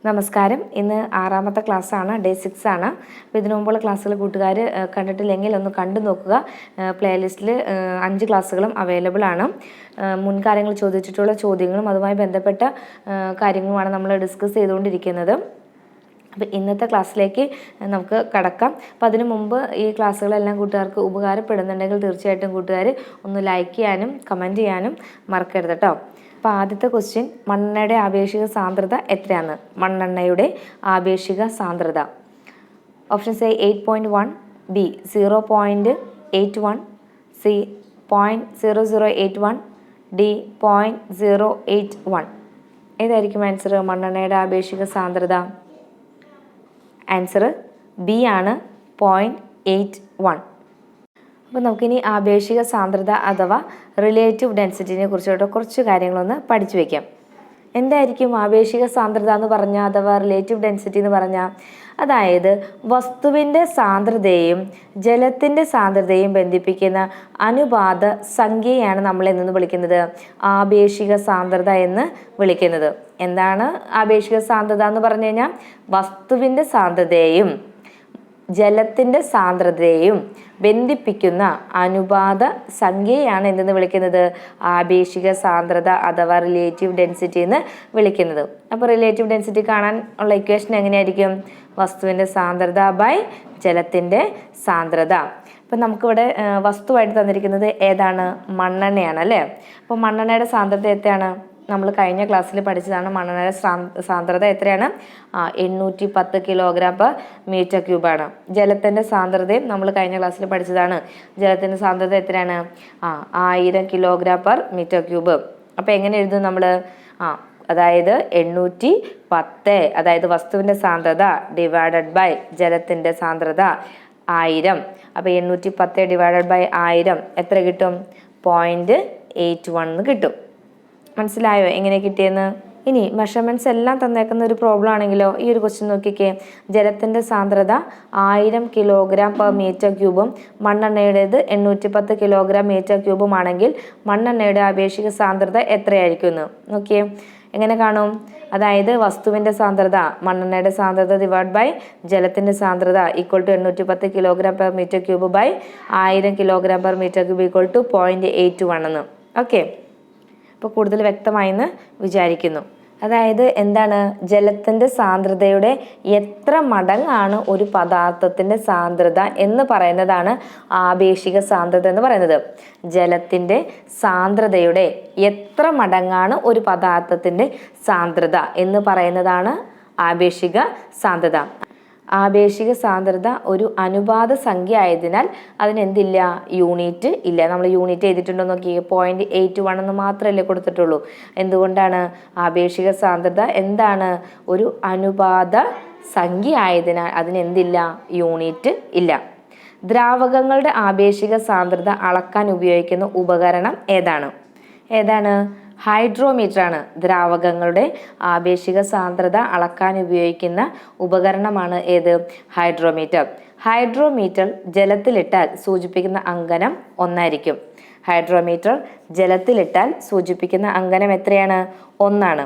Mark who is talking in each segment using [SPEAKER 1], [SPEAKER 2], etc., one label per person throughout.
[SPEAKER 1] നമസ്കാരം. ഇന്ന് 6ാമത്തെ ക്ലാസ്സാണ്, ഡേ 6 ആണ്. അപ്പോൾ ഇതിനു മുമ്പുള്ള ക്ലാസ്സുകൾ കൂട്ടുകാർ കണ്ടിട്ടില്ലെങ്കിൽ ഒന്ന് കണ്ടു നോക്കുക. പ്ലേലിസ്റ്റിൽ 5 ക്ലാസ്സുകളും അവൈലബിൾ ആണ്. മുൻകാര്യങ്ങൾ ചോദിച്ചിട്ടുള്ള ചോദ്യങ്ങളും അതുമായി ബന്ധപ്പെട്ട കാര്യങ്ങളുമാണ് നമ്മൾ ഡിസ്കസ് ചെയ്തുകൊണ്ടിരിക്കുന്നത്. അപ്പോൾ ഇന്നത്തെ ക്ലാസ്സിലേക്ക് നമുക്ക് കടക്കാം. അപ്പോൾ അതിനു മുമ്പ് ഈ ക്ലാസ്സുകളെല്ലാം കൂട്ടുകാർക്ക് ഉപകാരപ്പെടുന്നുണ്ടെങ്കിൽ തീർച്ചയായിട്ടും കൂട്ടുകാർ ഒന്ന് ലൈക്ക് ചെയ്യാനും കമൻറ്റ് ചെയ്യാനും മറക്കരുത് കേട്ടോ. അപ്പോൾ ആദ്യത്തെ ക്വസ്റ്റ്യൻ, മണ്ണെണ്ണയുടെ ആപേക്ഷിക സാന്ദ്രത എത്രയാണ്? മണ്ണെണ്ണയുടെ ആപേക്ഷിക സാന്ദ്രത. Options A 8.1, B 0.81, C 0.0081, D 0.081. ഏതായിരിക്കും ആൻസർ? മണ്ണെണ്ണയുടെ ആപേക്ഷിക സാന്ദ്രത. ആൻസർ ബി ആണ്, 0.81. അപ്പോൾ നമുക്കിനി ആപേക്ഷിക സാന്ദ്രത അഥവാ റിലേറ്റീവ് ഡെൻസിറ്റിനെ കുറിച്ചിട്ട് കുറച്ച് കാര്യങ്ങളൊന്ന് പഠിച്ചു വയ്ക്കാം. എന്തായിരിക്കും ആപേക്ഷിക സാന്ദ്രത എന്ന് പറഞ്ഞാൽ അഥവാ റിലേറ്റീവ് ഡെൻസിറ്റി എന്ന് പറഞ്ഞാൽ? അതായത് വസ്തുവിൻ്റെ സാന്ദ്രതയും ജലത്തിൻ്റെ സാന്ദ്രതയും ബന്ധിപ്പിക്കുന്ന അനുപാത സംഖ്യയാണ് നമ്മൾ എന്ന് വിളിക്കുന്നത് ആപേക്ഷിക സാന്ദ്രത എന്ന് വിളിക്കുന്നത്. എന്താണ് ആപേക്ഷിക സാന്ദ്രത എന്ന് പറഞ്ഞു കഴിഞ്ഞാൽ? വസ്തുവിൻ്റെ സാന്ദ്രതയും ജലത്തിൻ്റെ സാന്ദ്രതയും ബന്ധിപ്പിക്കുന്ന അനുപാത സംഖ്യയാണ് എന്തെന്ന് വിളിക്കുന്നത്? ആപേക്ഷിക സാന്ദ്രത അഥവാ റിലേറ്റീവ് ഡെൻസിറ്റി എന്ന് വിളിക്കുന്നത്. അപ്പോൾ റിലേറ്റീവ് ഡെൻസിറ്റി കാണാൻ ഉള്ള ഇക്വേഷൻ എങ്ങനെയായിരിക്കും? വസ്തുവിൻ്റെ സാന്ദ്രത ബൈ ജലത്തിൻ്റെ സാന്ദ്രത. അപ്പം നമുക്കിവിടെ വസ്തുവായിട്ട് തന്നിരിക്കുന്നത് ഏതാണ്? മണ്ണെണ്ണയാണ് അല്ലേ? അപ്പോൾ മണ്ണെണ്ണയുടെ സാന്ദ്രത എത്രയാണ്? നമ്മൾ കഴിഞ്ഞ ക്ലാസ്സിൽ പഠിച്ചതാണ്. മണ്ണെണ്ണയുടെ സാന്ദ്രത എത്രയാണ്? 810 kg/m³. ജലത്തിൻ്റെ സാന്ദ്രതയും നമ്മൾ കഴിഞ്ഞ ക്ലാസ്സിൽ പഠിച്ചതാണ്. ജലത്തിൻ്റെ സാന്ദ്രത എത്രയാണ്? 1000 kg/m³. അപ്പോൾ എങ്ങനെ എഴുതും നമ്മൾ? അതായത് 810, അതായത് വസ്തുവിൻ്റെ സാന്ദ്രത ഡിവൈഡഡ് ബൈ ജലത്തിൻ്റെ സാന്ദ്രത 1000. അപ്പോൾ 810 ഡിവൈഡഡ് ബൈ 1000 എത്ര കിട്ടും? 0.81 കിട്ടും. മനസ്സിലായോ എങ്ങനെ കിട്ടിയെന്ന്? ഇനി മെഷർമെൻറ്റ്സ് എല്ലാം തന്നേക്കുന്ന ഒരു പ്രോബ്ലം ആണെങ്കിലോ? ഈ ഒരു ക്വസ്റ്റ്യൻ നോക്കിക്കേ. ജലത്തിൻ്റെ സാന്ദ്രത 1000 kg/m³, മണ്ണെണ്ണയുടേത് 810 kg/m³ ആണെങ്കിൽ മണ്ണെണ്ണയുടെ ആപേക്ഷിക സാന്ദ്രത എത്രയായിരിക്കും എന്ന് നോക്കിയേ. എങ്ങനെ കാണും? അതായത് വസ്തുവിൻ്റെ സാന്ദ്രത മണ്ണെണ്ണയുടെ സാന്ദ്രത ഡിവൈഡ് ബൈ ജലത്തിൻ്റെ സാന്ദ്രത equal to 810 kg/m³ by 1000 kg/m³ equal to 0.81 എന്ന്. ഓക്കെ, അപ്പോൾ കൂടുതൽ വ്യക്തമായെന്ന് വിചാരിക്കുന്നു. അതായത് എന്താണ്? ജലത്തിൻ്റെ സാന്ദ്രതയുടെ എത്ര മടങ്ങാണ് ഒരു പദാർത്ഥത്തിൻ്റെ സാന്ദ്രത എന്ന് പറയുന്നതാണ് ആപേക്ഷിക സാന്ദ്രത എന്ന് പറയുന്നത്. ജലത്തിൻ്റെ സാന്ദ്രതയുടെ എത്ര മടങ്ങാണ് ഒരു പദാർത്ഥത്തിൻ്റെ സാന്ദ്രത എന്ന് പറയുന്നതാണ് ആപേക്ഷിക സാന്ദ്രത. ആപേക്ഷിക സാന്ദ്രത ഒരു അനുപാത സംഖ്യ ആയതിനാൽ അതിനെന്തില്ല? യൂണിറ്റ് ഇല്ല. നമ്മൾ യൂണിറ്റ് ചെയ്തിട്ടുണ്ടോ നോക്കി? 0.81 എന്ന് മാത്രമല്ലേ കൊടുത്തിട്ടുള്ളൂ. എന്തുകൊണ്ടാണ്? ആപേക്ഷിക സാന്ദ്രത എന്താണ്? ഒരു അനുപാത സംഖ്യ ആയതിനാൽ അതിനെന്തില്ല? യൂണിറ്റ് ഇല്ല. ദ്രാവകങ്ങളുടെ ആപേക്ഷിക സാന്ദ്രത അളക്കാൻ ഉപയോഗിക്കുന്ന ഉപകരണം ഏതാണ്? ഹൈഡ്രോമീറ്റർ ആണ്. ദ്രാവകങ്ങളുടെ ആപേക്ഷിക സാന്ദ്രത അളക്കാൻ ഉപയോഗിക്കുന്ന ഉപകരണമാണ് ഏത്? ഹൈഡ്രോമീറ്റർ. ഹൈഡ്രോമീറ്റർ ജലത്തിലിട്ടാൽ സൂചിപ്പിക്കുന്ന അങ്കനം 1 ഹൈഡ്രോമീറ്റർ ജലത്തിലിട്ടാൽ സൂചിപ്പിക്കുന്ന അങ്കനം എത്രയാണ്? 1.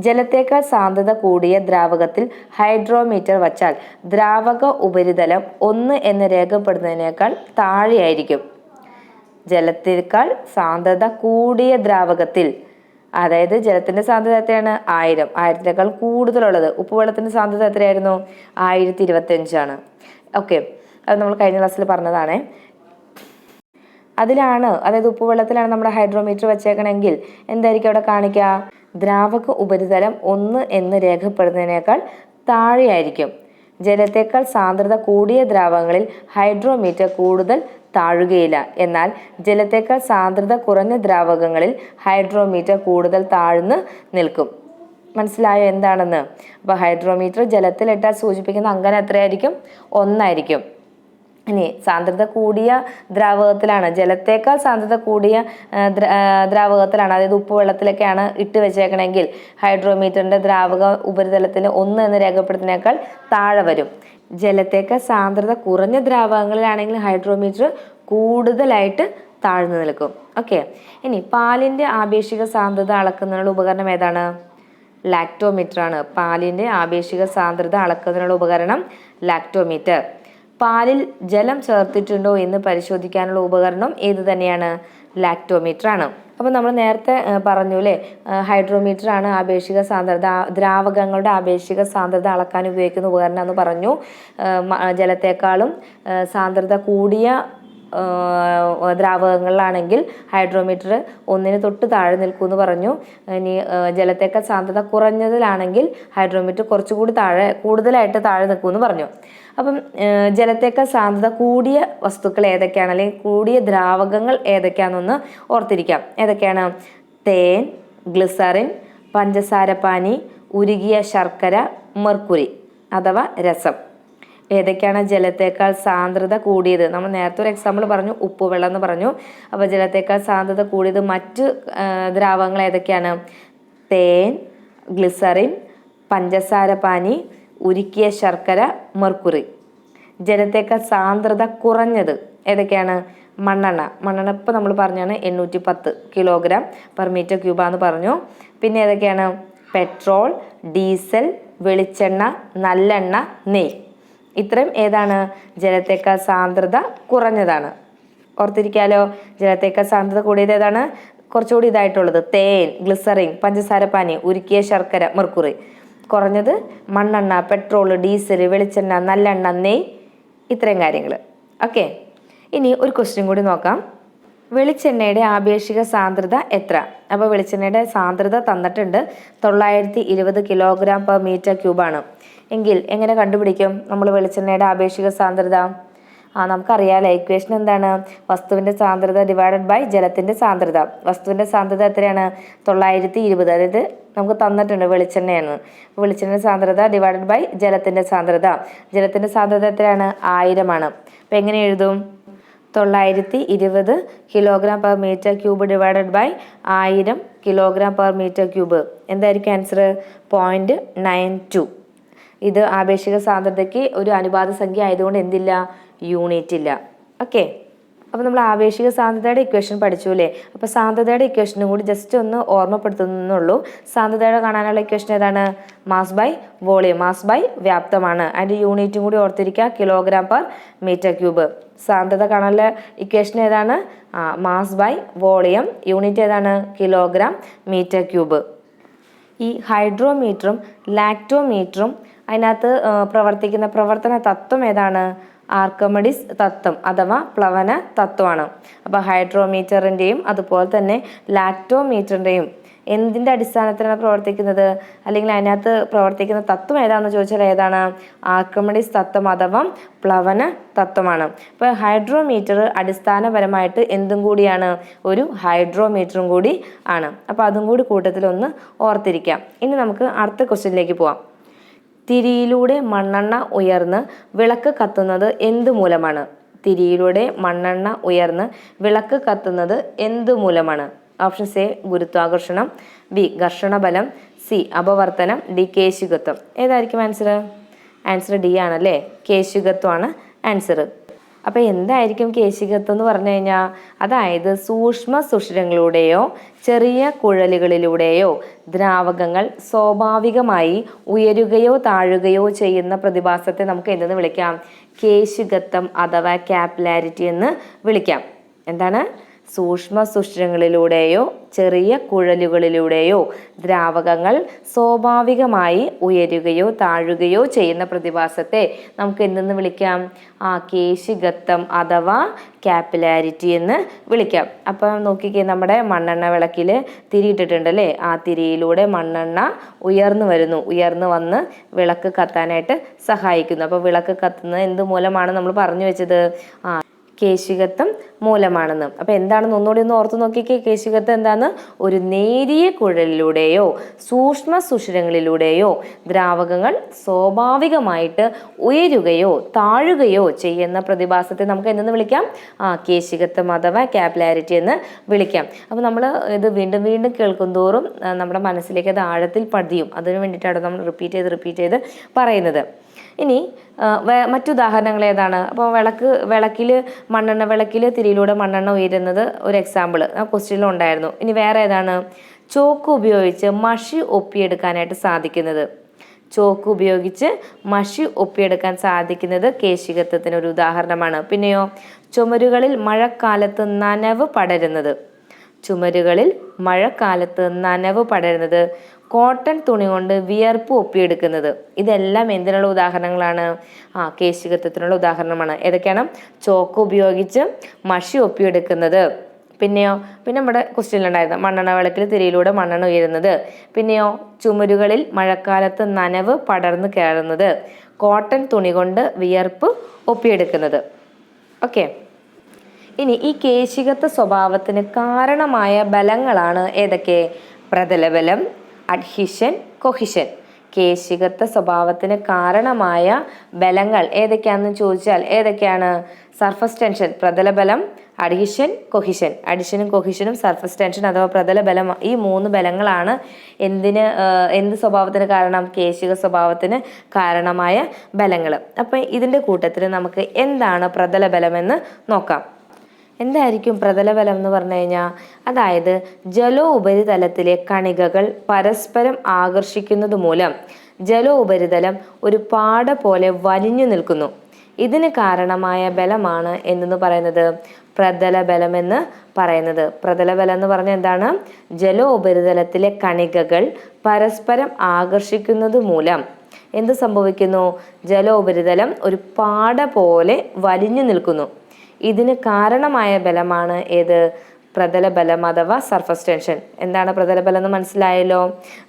[SPEAKER 1] ജലത്തേക്കാൾ സാന്ദ്രത കൂടിയ ദ്രാവകത്തിൽ ഹൈഡ്രോമീറ്റർ വച്ചാൽ ദ്രാവക ഉപരിതലം 1 എന്ന് രേഖപ്പെടുന്നതിനേക്കാൾ താഴെയായിരിക്കും. ജലത്തേക്കാൾ സാന്ദ്രത കൂടിയ ദ്രാവകത്തിൽ, അതായത് ജലത്തിൻ്റെ സാന്ദ്രത എത്രയാണ്? 1000. 1000-നേക്കാൾ കൂടുതലുള്ളത് ഉപ്പുവെള്ളത്തിൻ്റെ സാന്ദ്രത എത്രയായിരുന്നു? 1025 ഓക്കെ, അത് നമ്മൾ കഴിഞ്ഞ ക്ലാസ്സിൽ പറഞ്ഞതാണ്. അതിലാണ്, അതായത് ഉപ്പുവെള്ളത്തിലാണ് നമ്മുടെ ഹൈഡ്രോമീറ്റർ വെച്ചേക്കണമെങ്കിൽ എന്തായിരിക്കും അവിടെ കാണിക്കുക? ദ്രാവക ഉപരിതലം 1 എന്ന് രേഖപ്പെടുന്നതിനേക്കാൾ താഴെയായിരിക്കും. ജലത്തേക്കാൾ സാന്ദ്രത കൂടിയ ദ്രാവകങ്ങളിൽ ഹൈഡ്രോമീറ്റർ കൂടുതൽ താഴുകയില്ല. എന്നാൽ ജലത്തേക്കാൾ സാന്ദ്രത കുറഞ്ഞ ദ്രാവകങ്ങളിൽ ഹൈഡ്രോമീറ്റർ കൂടുതൽ താഴ്ന്നു നിൽക്കും. മനസ്സിലായോ എന്താണെന്ന്? അപ്പോൾ ഹൈഡ്രോമീറ്റർ ജലത്തിലിട്ടാൽ സൂചിപ്പിക്കുന്ന അങ്കനം എത്രയായിരിക്കും? 1. ഇനി സാന്ദ്രത കൂടിയ ദ്രാവകത്തിലാണ്, ജലത്തേക്കാൾ സാന്ദ്രത കൂടിയ ദ്രാവകത്തിലാണ്, അതായത് ഉപ്പുവെള്ളത്തിലൊക്കെയാണ് ഇട്ട് വെച്ചേക്കണമെങ്കിൽ ഹൈഡ്രോമീറ്ററിൻ്റെ ദ്രാവക ഉപരിതലത്തിന് 1 എന്ന് രേഖപ്പെടുത്തുന്നതിനേക്കാൾ താഴെ വരും. ജലത്തേക്കാൾ സാന്ദ്രത കുറഞ്ഞ ദ്രാവകങ്ങളിലാണെങ്കിൽ ഹൈഡ്രോമീറ്റർ കൂടുതലായിട്ട് താഴ്ന്നു നിൽക്കും. ഓക്കെ, ഇനി പാലിൻ്റെ ആപേക്ഷിക സാന്ദ്രത അളക്കുന്നതിനുള്ള ഉപകരണം ഏതാണ്? ലാക്ടോമീറ്റർ ആണ്. പാലിൻ്റെ ആപേക്ഷിക സാന്ദ്രത അളക്കുന്നതിനുള്ള ഉപകരണം ലാക്ടോമീറ്റർ. പാലിൽ ജലം ചേർത്തിട്ടുണ്ടോ എന്ന് പരിശോധിക്കാനുള്ള ഉപകരണം ഏത് തന്നെയാണ്? ലാക്ടോമീറ്റർ ആണ്. അപ്പോൾ നമ്മൾ നേരത്തെ പറഞ്ഞു അല്ലേ, ഹൈഡ്രോമീറ്റർ ആണ് ആപേക്ഷിക സാന്ദ്രത, ദ്രാവകങ്ങളുടെ ആപേക്ഷിക സാന്ദ്രത അളക്കാൻ ഉപയോഗിക്കുന്ന ഉപകരണം എന്ന് പറഞ്ഞു. ജലത്തെക്കാളും സാന്ദ്രത കൂടിയ ദ്രാവകങ്ങളിലാണെങ്കിൽ ഹൈഡ്രോമീറ്റർ 1 തൊട്ട് താഴെ നിൽക്കുമെന്ന് പറഞ്ഞു. ഇനി ജലത്തേക്കാൾ സാന്ദ്രത കുറഞ്ഞതിലാണെങ്കിൽ ഹൈഡ്രോമീറ്റർ കുറച്ചുകൂടി കൂടുതലായിട്ട് താഴെ നിൽക്കുമെന്ന് പറഞ്ഞു. അപ്പം ജലത്തേക്കാൾ സാന്ദ്രത കൂടിയ വസ്തുക്കൾ ഏതൊക്കെയാണ്, അല്ലെങ്കിൽ കൂടിയ ദ്രാവകങ്ങൾ ഏതൊക്കെയാണെന്നൊന്ന് ഓർത്തിരിക്കാം. ഏതൊക്കെയാണ്? തേൻ, ഗ്ലിസറിൻ, പഞ്ചസാരപ്പാനി, ഉരുകിയ ശർക്കര, മെർക്കുറി അഥവാ രസം. ഏതൊക്കെയാണ് ജലത്തേക്കാൾ സാന്ദ്രത കൂടിയത്? നമ്മൾ നേരത്തെ ഒരു എക്സാമ്പിൾ പറഞ്ഞു, ഉപ്പുവെള്ളം എന്ന് പറഞ്ഞു. അപ്പോൾ ജലത്തേക്കാൾ സാന്ദ്രത കൂടിയത് മറ്റ് ദ്രാവകങ്ങൾ ഏതൊക്കെയാണ്? തേൻ, ഗ്ലിസറിൻ, പഞ്ചസാരപ്പാനി, ഉരുക്കിയ ശർക്കര, മെർക്കുറി. ജലത്തേക്കാൾ സാന്ദ്രത കുറഞ്ഞത് ഏതൊക്കെയാണ്? മണ്ണെണ്ണ ഇപ്പോൾ നമ്മൾ പറഞ്ഞാണ് 810 കിലോഗ്രാം പെർ മീറ്റർ ക്യൂബാന്ന് പറഞ്ഞു. പിന്നെ ഏതൊക്കെയാണ്? പെട്രോൾ, ഡീസൽ, വെളിച്ചെണ്ണ, നല്ലെണ്ണ, നെയ്യ്. ഇത്രയും ഏതാണ്? ജലത്തേക്കാൾ സാന്ദ്രത കുറഞ്ഞതാണ്. ഓർത്തിരിക്കാലോ. ജലത്തേക്കാൾ സാന്ദ്രത കൂടിയത് ഏതാണ്? കുറച്ചുകൂടി ഇതായിട്ടുള്ളത് തേൻ, ഗ്ലിസറിൻ, പഞ്ചസാരപ്പാനി, ഉരുക്കിയ ശർക്കര, മെർക്കുറി. കുറഞ്ഞത് മണ്ണെണ്ണ, പെട്രോൾ, ഡീസൽ, വെളിച്ചെണ്ണ, നല്ലെണ്ണ, നെയ്യ്. ഇത്രയും കാര്യങ്ങൾ. ഓക്കെ, ഇനി ഒരു ക്വസ്റ്റ്യൻ കൂടി നോക്കാം. വെളിച്ചെണ്ണയുടെ ആപേക്ഷിക സാന്ദ്രത എത്ര? അപ്പോൾ വെളിച്ചെണ്ണയുടെ സാന്ദ്രത തന്നിട്ടുണ്ട്, 920 കിലോഗ്രാം പെർ മീറ്റർ ക്യൂബാണ്. എങ്കിൽ എങ്ങനെ കണ്ടുപിടിക്കും നമ്മൾ വെളിച്ചെണ്ണയുടെ ആപേക്ഷിക സാന്ദ്രത? നമുക്കറിയാലോ, ഇക്വേഷൻ എന്താണ്? വസ്തുവിൻ്റെ സാന്ദ്രത ഡിവൈഡഡ് ബൈ ജലത്തിൻ്റെ സാന്ദ്രത. വസ്തുവിൻ്റെ സാന്ദ്രത എത്രയാണ്? 920. അതായത് നമുക്ക് തന്നിട്ടുണ്ട് വെളിച്ചെണ്ണയാണ്. വെളിച്ചെണ്ണയുടെ സാന്ദ്രത ഡിവൈഡഡ് ബൈ ജലത്തിൻ്റെ സാന്ദ്രത. ജലത്തിൻ്റെ സാന്ദ്രത എത്രയാണ്? 1000 ആണ്. അപ്പം എങ്ങനെ എഴുതും? 920 kilogram per metre cube divided by 1000 kilogram per metre cube. എന്തായിരിക്കും ആൻസർ? 0.92. ഇത് ആപേക്ഷിക സാന്ദ്രതയ്ക്ക് ഒരു അനുപാത സംഖ്യ ആയതുകൊണ്ട് എന്തില്ല? യൂണിറ്റ് ഇല്ല. ഓക്കെ, അപ്പോൾ നമ്മൾ ആപേക്ഷിക സാന്ദ്രതയുടെ ഇക്വേഷൻ പഠിച്ചു അല്ലേ? അപ്പോൾ സാന്ദ്രതയുടെ ഇക്വേഷനും കൂടി ജസ്റ്റ് ഒന്ന് ഓർമ്മപ്പെടുത്തുന്നുള്ളൂ. സാന്ദ്രതയുടെ കാണാനുള്ള ഇക്വേഷൻ ഏതാണ്? Mass by volume. Mass by വ്യാപ്തമാണ്. അതിൻ്റെ യൂണിറ്റും കൂടി ഓർത്തിരിക്കുക, കിലോഗ്രാം പെർ മീറ്റർ ക്യൂബ്. സാന്ദ്രത കാണാനുള്ള ഇക്വേഷൻ ഏതാണ്? Mass by volume. യൂണിറ്റ് ഏതാണ്? Kilogram metre cube. ഈ ഹൈഡ്രോമീറ്ററും ലാക്ടോമീറ്ററും അതിനകത്ത് പ്രവർത്തിക്കുന്ന പ്രവർത്തന തത്വം ഏതാണ്? ആർക്കിമിഡീസ് തത്വം അഥവാ പ്ലവന തത്വമാണ്. അപ്പോൾ ഹൈഡ്രോമീറ്ററിൻ്റെയും അതുപോലെ തന്നെ ലാക്ടോമീറ്ററിൻ്റെയും എന്തിൻ്റെ അടിസ്ഥാനത്തിലാണ് പ്രവർത്തിക്കുന്നത്, അല്ലെങ്കിൽ അതിനകത്ത് പ്രവർത്തിക്കുന്ന തത്വം ഏതാണെന്ന് ചോദിച്ചാൽ ഏതാണ്? ആർക്കിമിഡീസ് തത്വം അഥവാ പ്ലവന തത്വമാണ്. ഇപ്പോൾ ഹൈഡ്രോമീറ്റർ അടിസ്ഥാനപരമായിട്ട് എന്തും കൂടിയാണ്? ഒരു ഹൈഡ്രോമീറ്ററും കൂടി ആണ്. അപ്പോൾ അതും കൂടി കൂട്ടത്തിലൊന്ന് ഓർത്തിരിക്കാം. ഇനി നമുക്ക് അടുത്ത ക്വസ്റ്റ്യനിലേക്ക് പോവാം. തിരിയിലൂടെ മണ്ണെണ്ണ ഉയർന്ന് വിളക്ക് കത്തുന്നത് എന്ത് മൂലമാണ്? തിരിയിലൂടെ മണ്ണെണ്ണ ഉയർന്ന് വിളക്ക് കത്തുന്നത് എന്ത് മൂലമാണ്? ഓപ്ഷൻ എ ഗുരുത്വാകർഷണം, ബി ഘർഷണബലം, സി അപവർത്തനം, ഡി കേശികത്വം. ഏതായിരിക്കും ആൻസർ? ആൻസർ ഡി ആണല്ലേ, കേശികത്വമാണ് ആൻസർ. അപ്പോൾ എന്തായിരിക്കും കേശികത്വം എന്ന് പറഞ്ഞു കഴിഞ്ഞാൽ, അതായത് സൂക്ഷ്മ സുഷിരങ്ങളിലൂടെയോ ചെറിയ കുഴലുകളിലൂടെയോ ദ്രാവകങ്ങൾ സ്വാഭാവികമായി ഉയരുകയോ താഴുകയോ ചെയ്യുന്ന പ്രതിഭാസത്തെ നമുക്ക് എന്തെന്ന് വിളിക്കാം? കേശികത്വം അഥവാ കാപ്പിലാരിറ്റി എന്ന് വിളിക്കാം. എന്താണ്? സൂക്ഷ്മ സുഷിരങ്ങളിലൂടെയോ ചെറിയ കുഴലുകളിലൂടെയോ ദ്രാവകങ്ങൾ സ്വാഭാവികമായി ഉയരുകയോ താഴുകയോ ചെയ്യുന്ന പ്രതിഭാസത്തെ നമുക്ക് എന്തെന്ന് വിളിക്കാം? കേശികത്വം അഥവാ കാപ്പിലാരിറ്റി എന്ന് വിളിക്കാം. അപ്പം നോക്കിക്കേ, നമ്മുടെ മണ്ണെണ്ണ വിളക്കിൽ തിരിയിട്ടിട്ടുണ്ട് അല്ലേ? ആ തിരിയിലൂടെ മണ്ണെണ്ണ ഉയർന്നു വന്ന് വിളക്ക് കത്താനായിട്ട് സഹായിക്കുന്നു. അപ്പോൾ വിളക്ക് കത്തുന്നത് എന്ത് മൂലമാണ് നമ്മൾ പറഞ്ഞു വെച്ചത്? കേശികത്വം മൂലമാണെന്ന്. അപ്പോൾ എന്താണെന്ന് ഒന്നുകൂടി ഒന്ന് ഓർത്ത് നോക്കിക്കേ. കേശികത്വം എന്താന്ന്? ഒരു നേരിയ കുഴലിലൂടെയോ സൂക്ഷ്മ സുഷിരങ്ങളിലൂടെയോ ദ്രാവകങ്ങൾ സ്വാഭാവികമായിട്ട് ഉയരുകയോ താഴുകയോ ചെയ്യുന്ന പ്രതിഭാസത്തെ നമുക്ക് എന്തെന്ന് വിളിക്കാം? കേശികത്വം അഥവാ കാപ്പിലാരിറ്റി എന്ന് വിളിക്കാം. അപ്പോൾ നമ്മൾ ഇത് വീണ്ടും വീണ്ടും കേൾക്കും തോറും നമ്മുടെ മനസ്സിലേക്ക് അത് ആഴത്തിൽ പതിയും. അതിനു വേണ്ടിയിട്ടാണ് നമ്മൾ റിപ്പീറ്റ് ചെയ്ത് പറയുന്നത്. ഇനി മറ്റുദാഹരണങ്ങൾ ഏതാണ്? അപ്പോൾ മണ്ണെണ്ണ വിളക്കിൽ തിരിയിലൂടെ മണ്ണെണ്ണ ഉയരുന്നത് ഒരു എക്സാമ്പിൾ ക്വസ്റ്റ്യനിലും ഉണ്ടായിരുന്നു. ഇനി വേറെ ഏതാണ്? ചോക്ക് ഉപയോഗിച്ച് മഷി ഒപ്പിയെടുക്കാനായിട്ട് സാധിക്കുന്നത്. ചോക്ക് ഉപയോഗിച്ച് മഷി ഒപ്പിയെടുക്കാൻ സാധിക്കുന്നത് കേശികത്വത്തിന് ഒരു ഉദാഹരണമാണ്. പിന്നെയോ ചുമരുകളിൽ മഴക്കാലത്ത് നനവ് പടരുന്നത്. ചുമരുകളിൽ മഴക്കാലത്ത് നനവ് പടരുന്നത്. കോട്ടൺ തുണി കൊണ്ട് വിയർപ്പ് ഒപ്പിയെടുക്കുന്നത്. ഇതെല്ലാം എന്തിനുള്ള ഉദാഹരണങ്ങളാണ്? കേശികത്വത്തിനുള്ള ഉദാഹരണമാണ്. ഏതൊക്കെയാണ്? ചോക്ക് ഉപയോഗിച്ച് മഷി ഒപ്പിയെടുക്കുന്നത്. പിന്നെയോ നമ്മുടെ ക്വസ്റ്റ്യനിലുണ്ടായിരുന്നു മണ്ണെണ്ണ വിളക്കിൽ തിരിയിലൂടെ മണ്ണെണ്ണ ഉയരുന്നത്. പിന്നെയോ ചുമരുകളിൽ മഴക്കാലത്ത് നനവ് പടർന്നു കയറുന്നത്. കോട്ടൺ തുണി കൊണ്ട് വിയർപ്പ് ഒപ്പിയെടുക്കുന്നത്. ഓക്കെ, ഇനി ഈ കേശികത്വ സ്വഭാവത്തിന് കാരണമായ ബലങ്ങളാണ് ഏതൊക്കെ? പ്രതലബലം, അഡ്ഹീഷൻ, കൊഹിഷൻ. കേശികത്വ സ്വഭാവത്തിന് കാരണമായ ബലങ്ങൾ ഏതൊക്കെയാണെന്ന് ചോദിച്ചാൽ ഏതൊക്കെയാണ്? സർഫസ് ടെൻഷൻ, പ്രതലബലം, അഡ്ഹീഷൻ, കൊഹിഷൻ. അഡ്ഹീഷനും കൊഹിഷനും സർഫസ് ടെൻഷൻ അഥവാ പ്രതലബലം, ഈ 3 ബലങ്ങളാണ് എന്ത് സ്വഭാവത്തിന് കാരണം? കേശിക സ്വഭാവത്തിന് കാരണമായ ബലങ്ങൾ. അപ്പം ഇതിൻ്റെ കൂട്ടത്തിൽ നമുക്ക് എന്താണ് പ്രതലബലമെന്ന് നോക്കാം. എന്തായിരിക്കും പ്രതലബലം എന്ന് പറഞ്ഞു കഴിഞ്ഞാൽ? അതായത് ജലോപരിതലത്തിലെ കണികകൾ പരസ്പരം ആകർഷിക്കുന്നത് മൂലം ജലോപരിതലം ഒരു പാട പോലെ വലിഞ്ഞു നിൽക്കുന്നു. ഇതിന് കാരണമായ ബലമാണ് എന്ന് പറയുന്നത് പ്രതലബലമെന്ന് പറയുന്നത്. പ്രതലബലം എന്ന് പറഞ്ഞാൽ എന്താണ്? ജലോപരിതലത്തിലെ കണികകൾ പരസ്പരം ആകർഷിക്കുന്നത് മൂലം എന്ത് സംഭവിക്കുന്നു? ജലോപരിതലം ഒരു പാട പോലെ വലിഞ്ഞു നിൽക്കുന്നു. ഇതിന് കാരണമായ ബലമാണ് ഏത്? പ്രതലബലം അഥവാ സർഫസ് ടെൻഷൻ. എന്താണ് പ്രതലബലം എന്ന് മനസ്സിലായല്ലോ.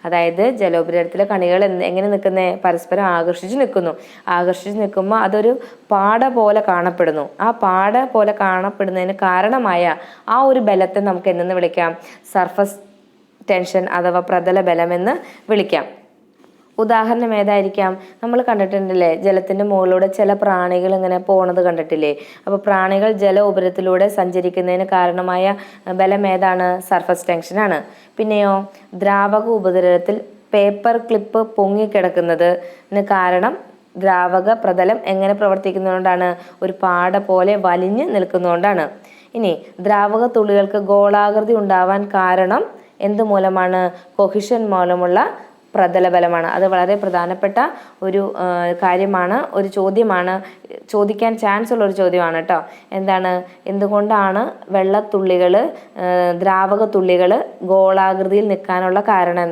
[SPEAKER 1] അതായത് ജലോപരിതലത്തിലെ കണികൾ എങ്ങനെ നിൽക്കുന്നത്? പരസ്പരം ആകർഷിച്ച് നിൽക്കുന്നു. ആകർഷിച്ച് നിൽക്കുമ്പോൾ അതൊരു പാട പോലെ കാണപ്പെടുന്നു. ആ പാട പോലെ കാണപ്പെടുന്നതിന് കാരണമായ ആ ഒരു ബലത്തെ നമുക്ക് എന്തെന്ന് വിളിക്കാം? സർഫസ് ടെൻഷൻ അഥവാ പ്രതലബലം എന്ന് വിളിക്കാം. ഉദാഹരണം ഏതായിരിക്കാം? നമ്മൾ കണ്ടിട്ടുണ്ടല്ലേ, ജലത്തിൻ്റെ മുകളിലൂടെ ചില പ്രാണികൾ ഇങ്ങനെ പോണത് കണ്ടിട്ടില്ലേ? അപ്പോൾ പ്രാണികൾ ജല ഉപരിതലത്തിലൂടെ സഞ്ചരിക്കുന്നതിന് കാരണമായ ബലം ഏതാണ്? സർഫസ് ടെൻഷനാണ്. പിന്നെയോ ദ്രാവക ഉപരിതലത്തിൽ പേപ്പർ ക്ലിപ്പ് പൊങ്ങിക്കിടക്കുന്നതിന് കാരണം ദ്രാവക പ്രതലം എങ്ങനെ പ്രവർത്തിക്കുന്നതുകൊണ്ടാണ്? ഒരു പാട പോലെ വലിഞ്ഞ് നിൽക്കുന്നതുകൊണ്ടാണ്. ഇനി ദ്രാവക തുള്ളികൾക്ക് ഗോളാകൃതി ഉണ്ടാവാൻ കാരണം എന്ത് മൂലമാണ്? കൊഹിഷൻ മൂലമുള്ള പ്രതലബലമാണ്. അത് വളരെ പ്രധാനപ്പെട്ട ഒരു കാര്യമാണ്, ഒരു ചോദ്യമാണ്, ചോദിക്കാൻ ചാൻസ് ഉള്ള ഒരു ചോദ്യമാണ് കേട്ടോ. എന്താണ്? എന്തുകൊണ്ടാണ് വെള്ളത്തുള്ളികൾ, ദ്രാവക തുള്ളികൾ ഗോളാകൃതിയിൽ നിൽക്കാനുള്ള കാരണം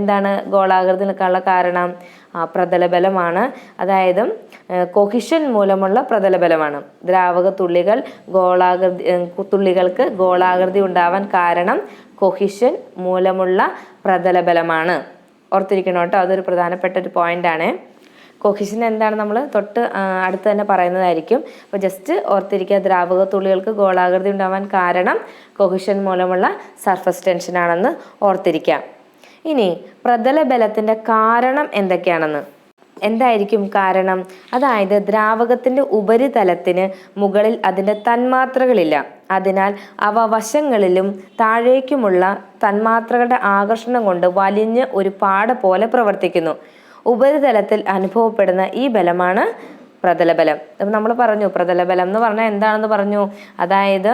[SPEAKER 1] എന്താണ് ഗോളാകൃതി നിൽക്കാനുള്ള കാരണം? പ്രതലബലമാണ്. അതായത് കൊഹിഷൻ മൂലമുള്ള പ്രതലബലമാണ്. ദ്രാവക തുള്ളികൾക്ക് ഗോളാകൃതി ഉണ്ടാവാൻ കാരണം കൊഹിഷൻ മൂലമുള്ള പ്രതലബലമാണ്. ഓർത്തിരിക്കണം കേട്ടോ, അതൊരു പ്രധാനപ്പെട്ട ഒരു പോയിന്റാണ്. കൊഹിഷൻ എന്താണ് നമ്മൾ അടുത്ത് തന്നെ പറയുന്നതായിരിക്കും. അപ്പോൾ ജസ്റ്റ് ഓർത്തിരിക്കുക, ദ്രാവക തുള്ളികൾക്ക് ഗോളാകൃതി ഉണ്ടാവാൻ കാരണം കൊഹിഷൻ മൂലമുള്ള സർഫസ് ടെൻഷനാണെന്ന് ഓർത്തിരിക്കാം. ഇനി പ്രതലബലത്തിൻ്റെ കാരണം എന്തൊക്കെയാണെന്ന്. എന്തായിരിക്കും കാരണം? അതായത് ദ്രാവകത്തിൻ്റെ ഉപരിതലത്തിന് മുകളിൽ അതിൻ്റെ തന്മാത്രകളില്ല. അതിനാൽ അവ വശങ്ങളിലും താഴേക്കുമുള്ള തന്മാത്രകളുടെ ആകർഷണം കൊണ്ട് വലിഞ്ഞ് ഒരു പാട പോലെ പ്രവർത്തിക്കുന്നു. ഉപരിതലത്തിൽ അനുഭവപ്പെടുന്ന ഈ ബലമാണ് പ്രതലബലം. അപ്പം നമ്മൾ പറഞ്ഞു പ്രതലബലം എന്ന് പറഞ്ഞാൽ എന്താണെന്ന് പറഞ്ഞു. അതായത്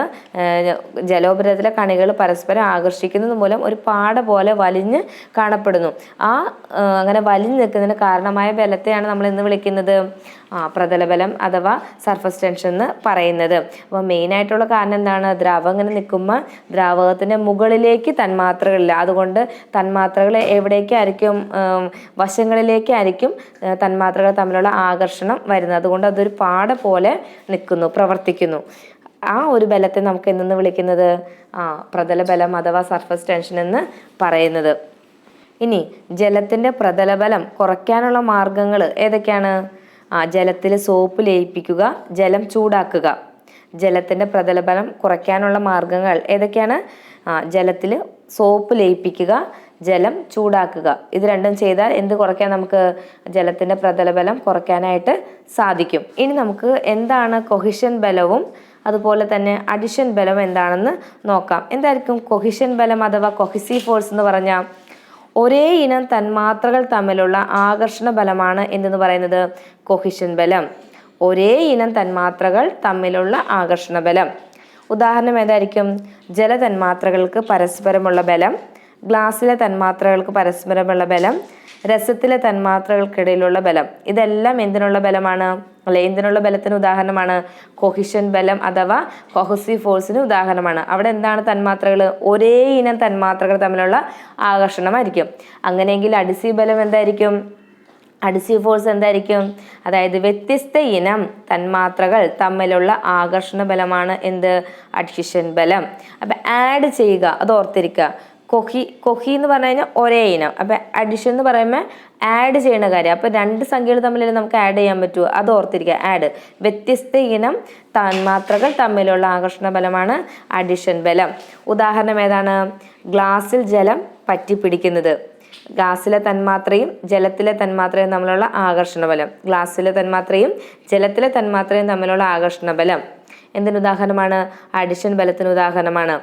[SPEAKER 1] ജലോപരിതലത്തിലെ കണികൾ പരസ്പരം ആകർഷിക്കുന്നത് മൂലം ഒരു പാട പോലെ വലിഞ്ഞ് കാണപ്പെടുന്നു. അങ്ങനെ വലിഞ്ഞു നിൽക്കുന്നതിന് കാരണമായ ബലത്തെയാണ് നമ്മൾ ഇന്ന് വിളിക്കുന്നത് പ്രതലബലം അഥവാ സർഫസ് ടെൻഷൻ എന്ന് പറയുന്നത്. അപ്പോൾ മെയിനായിട്ടുള്ള കാരണം എന്താണ്? ദ്രാവകം ഇങ്ങനെ നിൽക്കുമ്പോൾ ദ്രാവകത്തിൻ്റെ മുകളിലേക്ക് തന്മാത്രകളില്ല. അതുകൊണ്ട് തന്മാത്രകൾ എവിടേക്കായിരിക്കും? വശങ്ങളിലേക്കായിരിക്കും തന്മാത്രകൾ തമ്മിലുള്ള ആകർഷണം വരുന്നത്. അതുകൊണ്ട് അതൊരു പാട പോലെ നിൽക്കുന്നു, പ്രവർത്തിക്കുന്നു. ആ ഒരു ബലത്തെ നമുക്ക് എന്തെന്ന് വിളിക്കുന്നത്? പ്രതലബലം അഥവാ സർഫസ് ടെൻഷൻ എന്ന് പറയുന്നത്. ഇനി ജലത്തിൻ്റെ പ്രതലബലം കുറയ്ക്കാനുള്ള മാർഗങ്ങൾ ഏതൊക്കെയാണ്? ജലത്തിൽ സോപ്പ് ലയിപ്പിക്കുക, ജലം ചൂടാക്കുക. ജലത്തിൻ്റെ പ്രതലബലം കുറയ്ക്കാനുള്ള മാർഗങ്ങൾ ഏതൊക്കെയാണ്? ജലത്തിൽ സോപ്പ് ലയിപ്പിക്കുക, ജലം ചൂടാക്കുക. ഇത് രണ്ടും ചെയ്താൽ എന്ത് കുറയ്ക്കാൻ നമുക്ക്? ജലത്തിൻ്റെ പ്രതലബലം കുറയ്ക്കാനായിട്ട് സാധിക്കും. ഇനി നമുക്ക് എന്താണ് കൊഹിഷൻ ബലവും അതുപോലെ തന്നെ അഡിഷൻ ബലം എന്താണെന്ന് നോക്കാം. എന്തായിരിക്കും കൊഹിഷൻ ബലം അഥവാ കൊഹിസീവ് ഫോഴ്സ് എന്ന് പറഞ്ഞാൽ? ഒരേ ഇനം തന്മാത്രകൾ തമ്മിലുള്ള ആകർഷണ ബലമാണ് എന്തെന്ന് പറയുന്നത്? കൊഹിഷൻ ബലം. ഒരേ ഇനം തന്മാത്രകൾ തമ്മിലുള്ള ആകർഷണ ബലം. ഉദാഹരണം ഏതായിരിക്കും? ജലതന്മാത്രകൾക്ക് പരസ്പരമുള്ള ബലം ഗ്ലാസ്സിലെ തന്മാത്രകൾക്ക് പരസ്പരമുള്ള ബലം, രസത്തിലെ തന്മാത്രകൾക്കിടയിലുള്ള ബലം. ഇതെല്ലാം എന്തിനുള്ള ബലമാണ്? അല്ലെ, എന്തിനുള്ള ബലത്തിന് ഉദാഹരണമാണ്? കൊഹിഷൻ ബലം അഥവാ കൊഹസീവ് ഫോഴ്സിന് ഉദാഹരണമാണ്. അവിടെ എന്താണ് തന്മാത്രകൾ? ഒരേ ഇനം തന്മാത്രകൾ തമ്മിലുള്ള ആകർഷണമായിരിക്കും. അങ്ങനെയെങ്കിൽ അഡിസീവ് ബലം എന്തായിരിക്കും? അഡിസീവ് ഫോഴ്സ് എന്തായിരിക്കും? അതായത് വ്യത്യസ്ത ഇനം തന്മാത്രകൾ തമ്മിലുള്ള ആകർഷണ ബലമാണ് എന്ത്? അഡ്ഹീഷൻ ബലം. അപ്പം ആഡ് ചെയ്യുക, അത് ഓർത്തിരിക്കുക. കൊഹി എന്ന് പറഞ്ഞു കഴിഞ്ഞാൽ ഒരേ ഇനം. അപ്പം അഡിഷൻ എന്ന് പറയുമ്പോൾ ആഡ് ചെയ്യുന്ന കാര്യം. അപ്പം രണ്ട് സംഖ്യകൾ തമ്മിൽ നമുക്ക് ആഡ് ചെയ്യാൻ പറ്റുമോ? അത് ഓർത്തിരിക്കുക. ആഡ്, വ്യത്യസ്ത ഇനം തന്മാത്രകൾ തമ്മിലുള്ള ആകർഷണ ബലമാണ് അഡിഷൻ ബലം. ഉദാഹരണം ഏതാണ്? ഗ്ലാസ്സിൽ ജലം പറ്റിപ്പിടിക്കുന്നത്. ഗ്ലാസ്സിലെ തന്മാത്രയും ജലത്തിലെ തന്മാത്രയും തമ്മിലുള്ള ആകർഷണ ബലം. ഗ്ലാസ്സിലെ തന്മാത്രയും ജലത്തിലെ തന്മാത്രയും തമ്മിലുള്ള ആകർഷണ ബലം എന്തിന് ഉദാഹരണമാണ്? അഡിഷൻ ബലത്തിന് ഉദാഹരണമാണ്.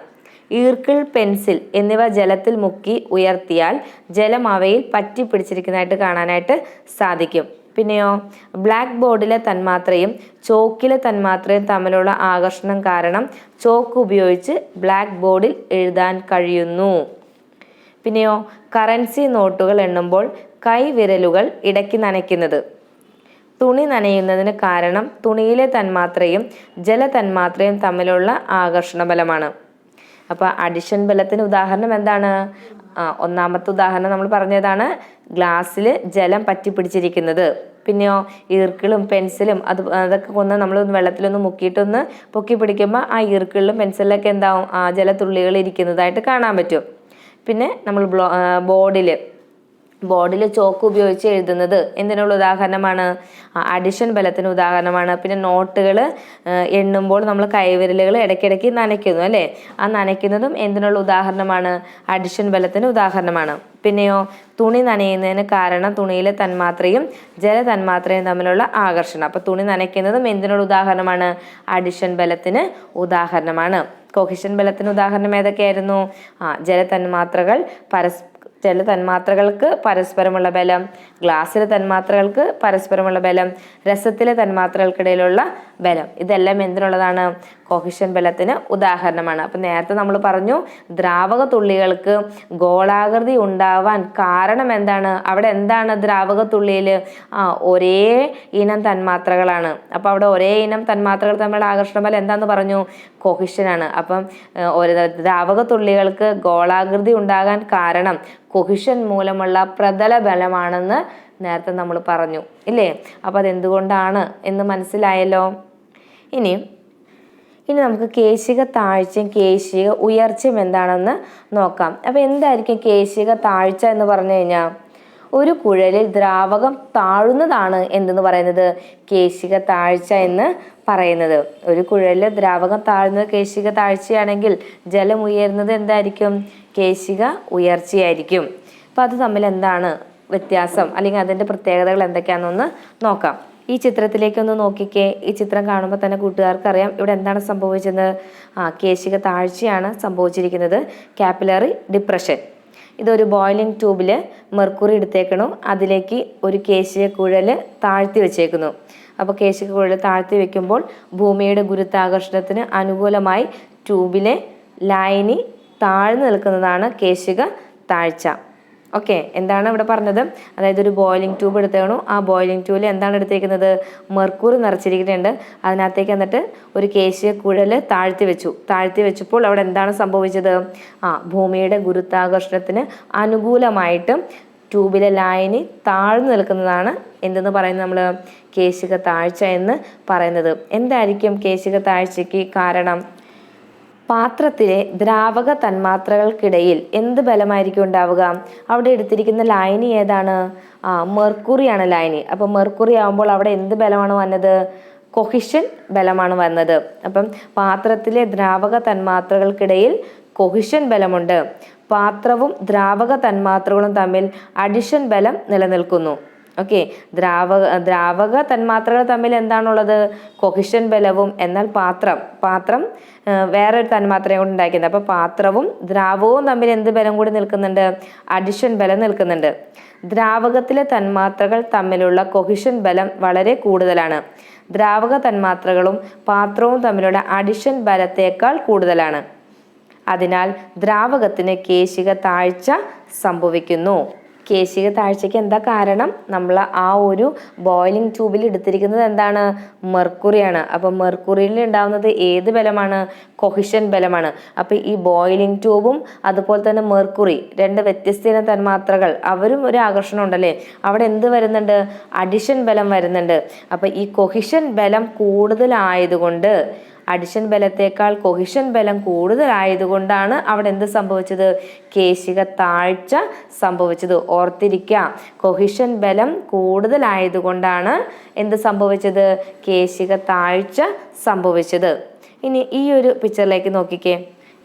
[SPEAKER 1] ഈർക്കിൾ, പെൻസിൽ എന്നിവ ജലത്തിൽ മുക്കി ഉയർത്തിയാൽ ജലം അവയിൽ പറ്റിപ്പിടിച്ചിരിക്കുന്നതായിട്ട് കാണാനായിട്ട് സാധിക്കും. പിന്നെയോ, ബ്ലാക്ക് ബോർഡിലെ തന്മാത്രയും ചോക്കിലെ തന്മാത്രയും തമ്മിലുള്ള ആകർഷണം കാരണം ചോക്ക് ഉപയോഗിച്ച് ബ്ലാക്ക് ബോർഡിൽ എഴുതാൻ കഴിയുന്നു. പിന്നെയോ, കറൻസി നോട്ടുകൾ എണ്ണുമ്പോൾ കൈവിരലുകൾ ഇടയ്ക്ക് നനയ്ക്കുന്നത്. തുണി നനയുന്നതിന് കാരണം തുണിയിലെ തന്മാത്രയും ജലതന്മാത്രയും തമ്മിലുള്ള ആകർഷണ ബലമാണ്. അപ്പോൾ അഡിഷൻ ബലത്തിന് ഉദാഹരണം എന്താണ്? ഒന്നാമത്തെ ഉദാഹരണം നമ്മൾ പറഞ്ഞതാണ്, ഗ്ലാസ്സിൽ ജലം പറ്റിപ്പിടിച്ചിരിക്കുന്നത്. പിന്നെയോ, ഈർക്കിളും പെൻസിലും അതൊക്കെ നമ്മൾ വെള്ളത്തിലൊന്ന് മുക്കിയിട്ടൊന്ന് പൊക്കി പിടിക്കുമ്പോൾ ആ ഈർക്കിളിലും പെൻസിലൊക്കെ എന്താവും? ആ ജലത്തുള്ളികൾ ഇരിക്കുന്നതായിട്ട് കാണാൻ പറ്റും. പിന്നെ നമ്മൾ ബോർഡിൽ ചോക്ക് ഉപയോഗിച്ച് എഴുതുന്നത് എന്തിനുള്ള ഉദാഹരണമാണ്? അഡിഷൻ ബലത്തിന് ഉദാഹരണമാണ്. പിന്നെ നോട്ടുകൾ എണ്ണുമ്പോൾ നമ്മൾ കൈവിരലുകൾ ഇടയ്ക്കിടയ്ക്ക് നനയ്ക്കുന്നു അല്ലേ? ആ നനയ്ക്കുന്നതും എന്തിനുള്ള ഉദാഹരണമാണ്? അഡിഷൻ ബലത്തിന് ഉദാഹരണമാണ്. പിന്നെയോ, തുണി നനയുന്നതിന് കാരണം തുണിയിലെ തന്മാത്രയും ജലതന്മാത്രയും തമ്മിലുള്ള ആകർഷണം. അപ്പോൾ തുണി നനയ്ക്കുന്നതും എന്തിനുള്ള ഉദാഹരണമാണ്? അഡിഷൻ ബലത്തിന് ഉദാഹരണമാണ്. കൊഹിഷൻ ബലത്തിന് ഉദാഹരണം ഏതൊക്കെയായിരുന്നു? ജലതന്മാത്രകൾക്ക് പരസ്പരമുള്ള ബലം, ഗ്ലാസ്സിലെ തന്മാത്രകൾക്ക് പരസ്പരമുള്ള ബലം, രസത്തിലെ തന്മാത്രകൾക്കിടയിലുള്ള ബലം. ഇതെല്ലാം എന്തിനുള്ളതാണ്? കൊഹിഷൻ ബലത്തിന് ഉദാഹരണമാണ്. അപ്പം നേരത്തെ നമ്മൾ പറഞ്ഞു, ദ്രാവക തുള്ളികൾക്ക് ഗോളാകൃതി ഉണ്ടാവാൻ കാരണം എന്താണ്? അവിടെ എന്താണ് ദ്രാവക തുള്ളിയിൽ? ഒരേ ഇനം തന്മാത്രകളാണ്. അപ്പം അവിടെ ഒരേ ഇനം തന്മാത്രകൾ തമ്മിലുള്ള ആകർഷണ ബലം എന്താന്ന് പറഞ്ഞു? കൊഹിഷനാണ്. അപ്പം ദ്രാവക തുള്ളികൾക്ക് ഗോളാകൃതി ഉണ്ടാകാൻ കാരണം കൊഹിഷൻ മൂലമുള്ള പ്രതല ബലമാണെന്ന് നേരത്തെ നമ്മൾ പറഞ്ഞു ഇല്ലേ? അപ്പം അതെന്തുകൊണ്ടാണ് എന്ന് മനസ്സിലായല്ലോ. ഇനി നമുക്ക് കേശിക താഴ്ചയും കേശിക ഉയർച്ചയും എന്താണെന്ന് നോക്കാം. അപ്പം എന്തായിരിക്കും കേശിക താഴ്ച എന്ന് പറഞ്ഞു കഴിഞ്ഞാൽ? ഒരു കുഴലിൽ ദ്രാവകം താഴുന്നതാണ് എന്തെന്ന് പറയുന്നത്? കേശിക താഴ്ച എന്ന് പറയുന്നത്. ഒരു കുഴലിൽ ദ്രാവകം താഴുന്നത് കേശിക താഴ്ചയാണെങ്കിൽ ജലം ഉയരുന്നത് എന്തായിരിക്കും? കേശിക ഉയർച്ചയായിരിക്കും. അപ്പം അത് തമ്മിൽ എന്താണ് വ്യത്യാസം, അല്ലെങ്കിൽ അതിൻ്റെ പ്രത്യേകതകൾ എന്തൊക്കെയാണെന്നൊന്ന് നോക്കാം. ഈ ചിത്രത്തിലേക്കൊന്ന് നോക്കിക്കേ. ഈ ചിത്രം കാണുമ്പോൾ തന്നെ കൂട്ടുകാർക്ക് അറിയാം ഇവിടെ എന്താണ് സംഭവിച്ചത്? കേശിക താഴ്ചയാണ് സംഭവിച്ചിരിക്കുന്നത്. Capillary depression. ഇതൊരു ബോയിലിംഗ് ട്യൂബിൽ മെർക്കുറി എടുത്തേക്കണു. അതിലേക്ക് ഒരു കേശിക കുഴൽ താഴ്ത്തി വെച്ചേക്കുന്നു. അപ്പോൾ കേശിക കുഴൽ താഴ്ത്തി വെക്കുമ്പോൾ ഭൂമിയുടെ ഗുരുത്വാകർഷണത്തിന് അനുകൂലമായി ട്യൂബിലെ ലായനി താഴ്ന്നു നിൽക്കുന്നതാണ് കേശിക താഴ്ച. ഓക്കെ, എന്താണ് ഇവിടെ പറഞ്ഞത്? അതായത് ഒരു ബോയിലിംഗ് ട്യൂബ് എടുത്തേക്കണു. ആ ബോയിലിംഗ് ട്യൂബിൽ എന്താണ് എടുത്തേക്കുന്നത്? മെർക്കുറി നിറച്ചിരിക്കുന്നുണ്ട്. അതിനകത്തേക്ക് എന്നിട്ട് ഒരു കേശിക കുഴൽ താഴ്ത്തി വെച്ചപ്പോൾ അവിടെ എന്താണ് സംഭവിച്ചത്? ഭൂമിയുടെ ഗുരുത്വാകർഷണത്തിന് അനുകൂലമായിട്ട് ട്യൂബിലെ ലായനി താഴ്ന്നു നിൽക്കുന്നതാണ് എന്തെന്ന് പറയുന്നത് നമ്മൾ? കേശിക താഴ്ച എന്ന് പറയുന്നത്. എന്തായിരിക്കും കേശിക താഴ്ചയ്ക്ക് കാരണം? പാത്രത്തിലെ ദ്രാവക തന്മാത്രകൾക്കിടയിൽ എന്ത് ബലമായിരിക്കും ഉണ്ടാവുക? അവിടെ എടുത്തിരിക്കുന്ന ലായനി ഏതാണ്? മെർക്കുറിയാണ് ലായനി. അപ്പം മെർക്കുറി ആകുമ്പോൾ അവിടെ എന്ത് ബലമാണ് വന്നത്? കൊഹിഷൻ ബലമാണ് വന്നത്. അപ്പം പാത്രത്തിലെ ദ്രാവക തന്മാത്രകൾക്കിടയിൽ കൊഹിഷൻ ബലമുണ്ട്. പാത്രവും ദ്രാവക തന്മാത്രകളും തമ്മിൽ അഡിഷൻ ബലം നിലനിൽക്കുന്നു. ഓക്കെ, ദ്രാവക തന്മാത്രകൾ തമ്മിൽ എന്താണുള്ളത്? കൊഹിഷൻ ബലവും. എന്നാൽ പാത്രം വേറൊരു തന്മാത്രയും കൂടി ഉണ്ടാക്കുന്നത്. അപ്പോൾ പാത്രവും ദ്രാവകവും തമ്മിൽ എന്ത് ബലം കൂടി നിൽക്കുന്നുണ്ട്? അഡിഷൻ ബലം നിൽക്കുന്നുണ്ട്. ദ്രാവകത്തിലെ തന്മാത്രകൾ തമ്മിലുള്ള കൊഹിഷൻ ബലം വളരെ കൂടുതലാണ്. ദ്രാവക തന്മാത്രകളും പാത്രവും തമ്മിലുള്ള അഡിഷൻ ബലത്തേക്കാൾ കൂടുതലാണ്. അതിനാൽ ദ്രാവകത്തിന് കേശിക താഴ്ച സംഭവിക്കുന്നു. കേശിക താഴ്ചയ്ക്ക് എന്താ കാരണം? നമ്മൾ ആ ഒരു ബോയിലിംഗ് ട്യൂബിൽ എടുത്തിരിക്കുന്നത് എന്താണ്? മെർക്കുറിയാണ്. അപ്പം മെർക്കുറിയിൽ ഉണ്ടാകുന്നത് ഏത് ബലമാണ്? കൊഹിഷൻ ബലമാണ്. അപ്പം ഈ ബോയിലിംഗ് ട്യൂബും അതുപോലെ തന്നെ മെർക്കുറി, രണ്ട് വ്യത്യസ്ത തന്മാത്രകൾ, അവരും ഒരു ആകർഷണം ഉണ്ടല്ലേ. അവിടെ എന്ത് വരുന്നുണ്ട്? അഡിഷൻ ബലം വരുന്നുണ്ട്. അപ്പം ഈ കൊഹിഷൻ ബലം കൂടുതലായതുകൊണ്ട്, അഡിഷൻ ബലത്തേക്കാൾ കൊഹിഷൻ ബലം കൂടുതലായതുകൊണ്ടാണ് അവിടെ എന്ത് സംഭവിച്ചത്? കേശിക താഴ്ച സംഭവിച്ചത്. ഓർത്തിരിക്കുക, കൊഹിഷൻ ബലം കൂടുതലായതുകൊണ്ടാണ് എന്ത് സംഭവിച്ചത്? കേശിക താഴ്ച സംഭവിച്ചത്. ഇനി ഈ ഒരു പിക്ചറിലേക്ക് നോക്കിക്കേ.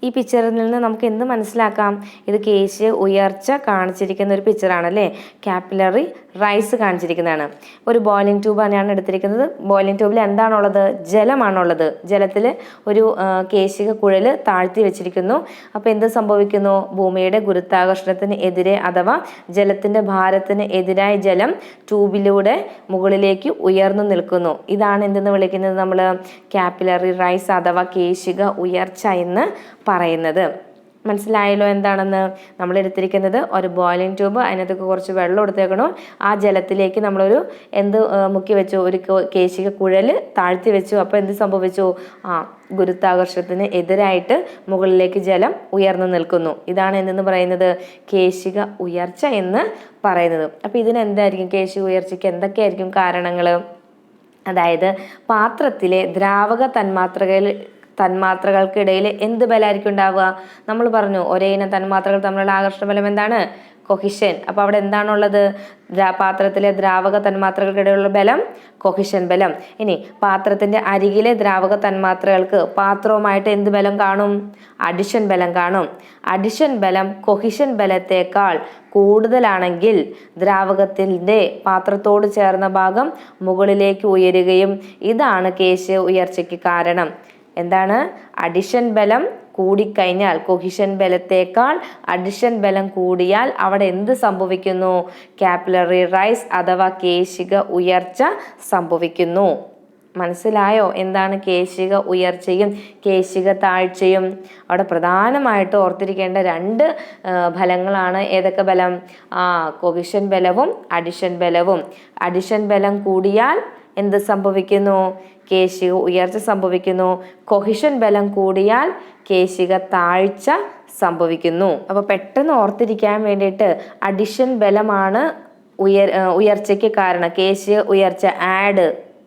[SPEAKER 1] ഈ പിക്ചറിൽ നിന്ന് നമുക്ക് എന്ത് മനസ്സിലാക്കാം? ഇത് കേശിക ഉയർച്ച കാണിച്ചിരിക്കുന്ന ഒരു പിക്ചറാണല്ലേ. Capillary rice കാണിച്ചിരിക്കുന്നതാണ്. ഒരു ബോയിലിംഗ് ട്യൂബ് തന്നെയാണ് എടുത്തിരിക്കുന്നത്. ബോയിലിംഗ് ട്യൂബിൽ എന്താണുള്ളത്? ജലമാണുള്ളത്. ജലത്തിൽ ഒരു കേശിക കുഴൽ താഴ്ത്തി വെച്ചിരിക്കുന്നു. അപ്പോൾ എന്ത് സംഭവിക്കുന്നു? ഭൂമിയുടെ ഗുരുത്വാകർഷണത്തിന് എതിരെ അഥവാ ജലത്തിൻ്റെ ഭാരത്തിന് എതിരായി ജലം ട്യൂബിലൂടെ മുകളിലേക്ക് ഉയർന്നു നിൽക്കുന്നു. ഇതാണ് എന്തെന്ന് വിളിക്കുന്നത് നമ്മൾ? കാപ്പിലറി റൈസ് അഥവാ കേശിക ഉയർച്ച എന്ന് പറയുന്നത്. മനസ്സിലായല്ലോ എന്താണെന്ന്? നമ്മൾ എടുത്തിരിക്കുന്നത് ഒരു ബോയിലിംഗ് ട്യൂബ്, അതിനകത്തേക്ക് കുറച്ച് വെള്ളം എടുത്തേക്കണം. ആ ജലത്തിലേക്ക് നമ്മളൊരു മുക്കി വെച്ചു? ഒരു കേശിക കുഴൽ താഴ്ത്തി വെച്ചു. അപ്പോൾ എന്ത് സംഭവിച്ചു? ഗുരുത്വാകർഷണത്തിന് എതിരായിട്ട് മുകളിലേക്ക് ജലം ഉയർന്നു നിൽക്കുന്നു. ഇതാണ് എന്തെന്ന് പറയുന്നത്? കേശിക ഉയർച്ച എന്ന് പറയുന്നത്. അപ്പോൾ ഇതിനെന്തായിരിക്കും? കേശിക ഉയർച്ചയ്ക്ക് എന്തൊക്കെയായിരിക്കും കാരണങ്ങൾ? അതായത് പാത്രത്തിലെ ദ്രാവക തന്മാത്രകൾക്കിടയിൽ എന്ത് ബലമായിരിക്കും ഉണ്ടാവുക? നമ്മൾ പറഞ്ഞു ഒരേ ഇനം തന്മാത്രകൾ തമ്മിലുള്ള ആകർഷണ ബലം എന്താണ്? കൊഹിഷൻ. അപ്പോൾ അവിടെ എന്താണുള്ളത്? പാത്രത്തിലെ ദ്രാവക തന്മാത്രകൾക്കിടയിലുള്ള ബലം കൊഹിഷൻ ബലം. ഇനി പാത്രത്തിന്റെ അരികിലെ ദ്രാവക തന്മാത്രകൾക്ക് പാത്രവുമായിട്ട് എന്ത് ബലം കാണും? അഡിഷൻ ബലം കാണും. അഡിഷൻ ബലം കൊഹിഷൻ ബലത്തേക്കാൾ കൂടുതലാണെങ്കിൽ ദ്രാവകത്തിന്റെ പാത്രത്തോട് ചേർന്ന ഭാഗം മുകളിലേക്ക് ഉയരുകയും ഇതാണ് കേശിക ഉയർച്ചയ്ക്ക് കാരണം. എന്താണ്? അഡിഷൻ ബലം കൂടിക്കഴിഞ്ഞാൽ, കൊഹിഷൻ ബലത്തേക്കാൾ അഡിഷൻ ബലം കൂടിയാൽ അവിടെ എന്ത് സംഭവിക്കുന്നു? കാപ്പിലറി റൈസ് അഥവാ കേശിക ഉയർച്ച സംഭവിക്കുന്നു. മനസ്സിലായോ എന്താണ് കേശിക ഉയർച്ചയും കേശിക താഴ്ചയും? അവിടെ പ്രധാനമായിട്ട് ഓർത്തിരിക്കേണ്ട രണ്ട് ഫലങ്ങളാണ്. ഏതൊക്കെ ബലം? കൊഹിഷൻ ബലവും അഡിഷൻ ബലവും. അഡിഷൻ ബലം കൂടിയാൽ എന്ത് സംഭവിക്കുന്നു? കേശിക ഉയർച്ച സംഭവിക്കുന്നു. കൊഹിഷൻ ബലം കൂടിയാൽ കേശിക താഴ്ച സംഭവിക്കുന്നു. അപ്പോൾ പെട്ടെന്ന് ഓർത്തിരിക്കാൻ വേണ്ടിയിട്ട് അഡിഷൻ ബലമാണ് ഉയർച്ചയ്ക്ക് കാരണം. കേശിക ഉയർച്ച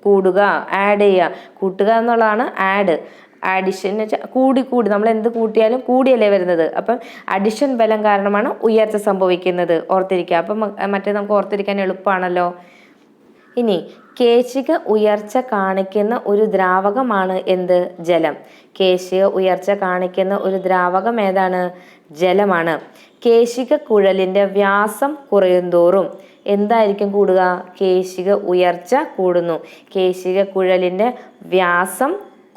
[SPEAKER 1] കൂടുക, ആഡ് ചെയ്യുക, കൂട്ടുക എന്നുള്ളതാണ് ആഡ്. അഡിഷൻ കൂടി നമ്മൾ എന്ത് കൂട്ടിയാലും കൂടിയല്ലേ വരുന്നത്. അപ്പം അഡിഷൻ ബലം കാരണമാണ് ഉയർച്ച സംഭവിക്കുന്നത്. ഓർത്തിരിക്കുക. അപ്പം മറ്റേ നമുക്ക് ഓർത്തിരിക്കാൻ എളുപ്പമാണല്ലോ. ഇനി കേശിക ഉയർച്ച കാണിക്കുന്ന ഒരു ദ്രാവകമാണ് എന്ത്? ജലം. കേശിക ഉയർച്ച കാണിക്കുന്ന ഒരു ദ്രാവകം ഏതാണ്? ജലമാണ്. കേശിക കുഴലിന്റെ വ്യാസം കുറയുന്തോറും എന്തായിരിക്കും കൂടുക? കേശിക ഉയർച്ച കൂടുന്നു. കേശിക കുഴലിന്റെ വ്യാസം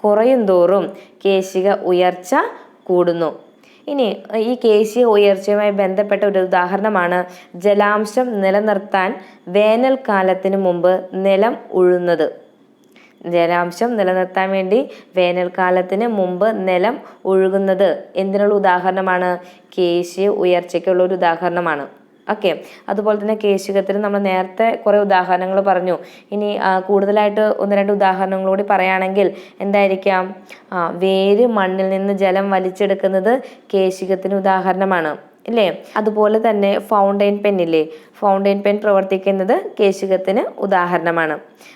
[SPEAKER 1] കുറയുന്തോറും കേശിക ഉയർച്ച കൂടുന്നു. ഇനി ഈ കേശിക ഉയർച്ചയുമായി ബന്ധപ്പെട്ട ഒരു ഉദാഹരണമാണ് ജലാംശം നിലനിർത്താൻ വേനൽക്കാലത്തിന് മുമ്പ് നിലം ഉഴുന്നത്. ജലാംശം നിലനിർത്താൻ വേണ്ടി വേനൽക്കാലത്തിന് മുമ്പ് നിലം ഉഴുകുന്നത് എന്തിനുള്ള ഉദാഹരണമാണ്? കേശിക ഉയർച്ചയ്ക്കുള്ള ഒരു ഉദാഹരണമാണ്. ഓക്കെ. അതുപോലെ തന്നെ കേശികത്തിന് നമ്മൾ നേരത്തെ കുറേ ഉദാഹരണങ്ങൾ പറഞ്ഞു. ഇനി കൂടുതലായിട്ട് ഒന്ന് രണ്ട് ഉദാഹരണങ്ങളൂടി പറയുകയാണെങ്കിൽ എന്തായിരിക്കാം? വേര് മണ്ണിൽ നിന്ന് ജലം വലിച്ചെടുക്കുന്നത് കേശികത്തിന് ഉദാഹരണമാണ് ഇല്ലേ? അതുപോലെ തന്നെ ഫൗണ്ടൈൻ പെൻ ഇല്ലേ? ഫൗണ്ടൈൻ പെൻ പ്രവർത്തിക്കുന്നത് കേശികത്തിന് ഉദാഹരണമാണ്.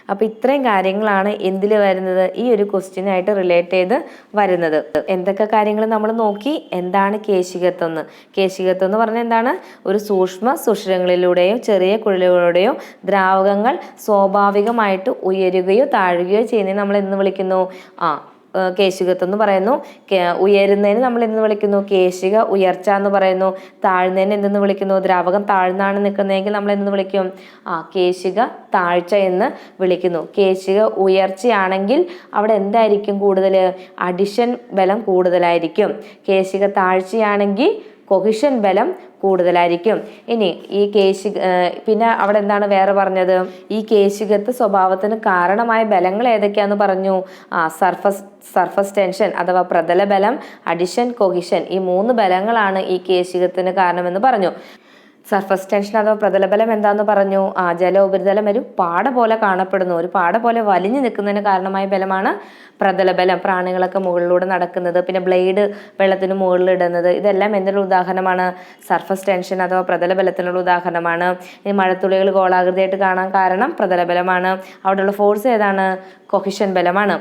[SPEAKER 1] അപ്പോൾ ഇത്രയും കാര്യങ്ങളാണ് എന്തിൽ വരുന്നത്? ഈ ഒരു ക്വസ്റ്റ്യനായിട്ട് റിലേറ്റ് ചെയ്ത് വരുന്നത്. എന്തൊക്കെ കാര്യങ്ങൾ നമ്മൾ നോക്കി? എന്താണ് കേശികത്വം എന്ന്? കേശികത്വം എന്ന് പറഞ്ഞാൽ എന്താണ്? ഒരു സൂക്ഷ്മ സുഷിരങ്ങളിലൂടെയോ ചെറിയ കുഴലുകളിലൂടെയോ ദ്രാവകങ്ങൾ സ്വാഭാവികമായിട്ട് ഉയരുകയോ താഴുകയോ ചെയ്യുന്നതിന് നമ്മൾ എന്ന് വിളിക്കുന്നു? കേശികത്വം എന്ന് പറയുന്നു. ഉയരുന്നതിന് നമ്മൾ എന്ന് വിളിക്കുന്നു? കേശിക ഉയർച്ച എന്ന് പറയുന്നു. താഴ്ന്നതിന് എന്തെന്ന് വിളിക്കുന്നു? ദ്രാവകം താഴ്ന്നാണ് നിൽക്കുന്നതെങ്കിൽ നമ്മൾ എന്ന് വിളിക്കും? കേശിക താഴ്ച എന്ന് വിളിക്കുന്നു. കേശിക ഉയർച്ചയാണെങ്കിൽ അവിടെ എന്തായിരിക്കും കൂടുതൽ? അഡിഷൻ ബലം കൂടുതലായിരിക്കും. കേശിക താഴ്ചയാണെങ്കിൽ കൊഹിഷൻ ബലം കൂടുതലായിരിക്കും. ഇനി ഈ പിന്നെ അവിടെ എന്താണ് വേറെ പറഞ്ഞത്? ഈ കേശികത്വ സ്വഭാവത്തിന് കാരണമായ ബലങ്ങൾ ഏതൊക്കെയാന്ന് പറഞ്ഞു? സർഫസ് ടെൻഷൻ അഥവാ പ്രതല ബലം, അഡിഷൻ, കൊഹിഷൻ, ഈ 3 ബലങ്ങളാണ് ഈ കേശികത്തിന് കാരണമെന്ന് പറഞ്ഞു. സർഫസ് ടെൻഷൻ അഥവാ പ്രതലബലം എന്താന്ന് പറഞ്ഞു? ജല ഉപരിതലം ഒരു പാട പോലെ കാണപ്പെടുന്നു, ഒരു പാട പോലെ വലിഞ്ഞു നിൽക്കുന്നതിന് കാരണമായ ബലമാണ് പ്രതലബലം. പ്രാണികളൊക്കെ മുകളിലൂടെ നടക്കുന്നത്, പിന്നെ ബ്ലേഡ് വെള്ളത്തിന് മുകളിൽ ഇടുന്നത്, ഇതെല്ലാം എന്തിനുള്ള ഉദാഹരണമാണ്? സർഫസ് ടെൻഷൻ അഥവാ പ്രതലബലത്തിനുള്ള ഉദാഹരണമാണ്. ഈ മഴത്തുള്ളികൾ ഗോളാകൃതിയായിട്ട് കാണാൻ കാരണം പ്രതലബലമാണ്. അവിടെയുള്ള ഫോഴ്സ് ഏതാണ്? കൊഹിഷൻ ബലമാണ്.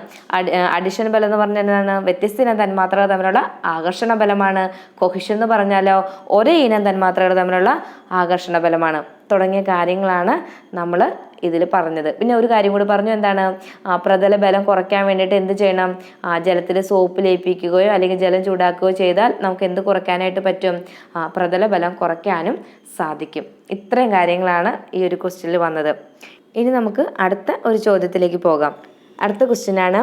[SPEAKER 1] അഡിഷൻ ബലം എന്ന് പറഞ്ഞാൽ എന്താണ്? വ്യത്യസ്ത ഇനം തന്മാത്രകൾ തമ്മിലുള്ള ആകർഷണ ബലമാണ്. കൊഹിഷൻ എന്ന് പറഞ്ഞാലോ ഒരേ ഇനം തന്മാത്രകൾ തമ്മിലുള്ള ആകർഷണ ബലമാണ്. തുടങ്ങിയ കാര്യങ്ങളാണ് നമ്മൾ ഇതിൽ പറഞ്ഞത്. പിന്നെ ഒരു കാര്യം കൂടി പറഞ്ഞു, എന്താണ്? പ്രതല ബലം കുറയ്ക്കാൻ വേണ്ടിയിട്ട് എന്ത് ചെയ്യണം? ജലത്തിൽ സോപ്പ് ലയിപ്പിക്കുകയോ അല്ലെങ്കിൽ ജലം ചൂടാക്കുകയോ ചെയ്താൽ നമുക്ക് എന്ത് കുറയ്ക്കാനായിട്ട് പറ്റും? പ്രതല ബലം കുറയ്ക്കാനും സാധിക്കും. ഇത്രയും കാര്യങ്ങളാണ് ഈ ഒരു ക്വസ്റ്റ്യനിൽ വന്നത്. ഇനി നമുക്ക് അടുത്ത ഒരു ചോദ്യത്തിലേക്ക് പോകാം. അടുത്ത ക്വസ്റ്റ്യനാണ്,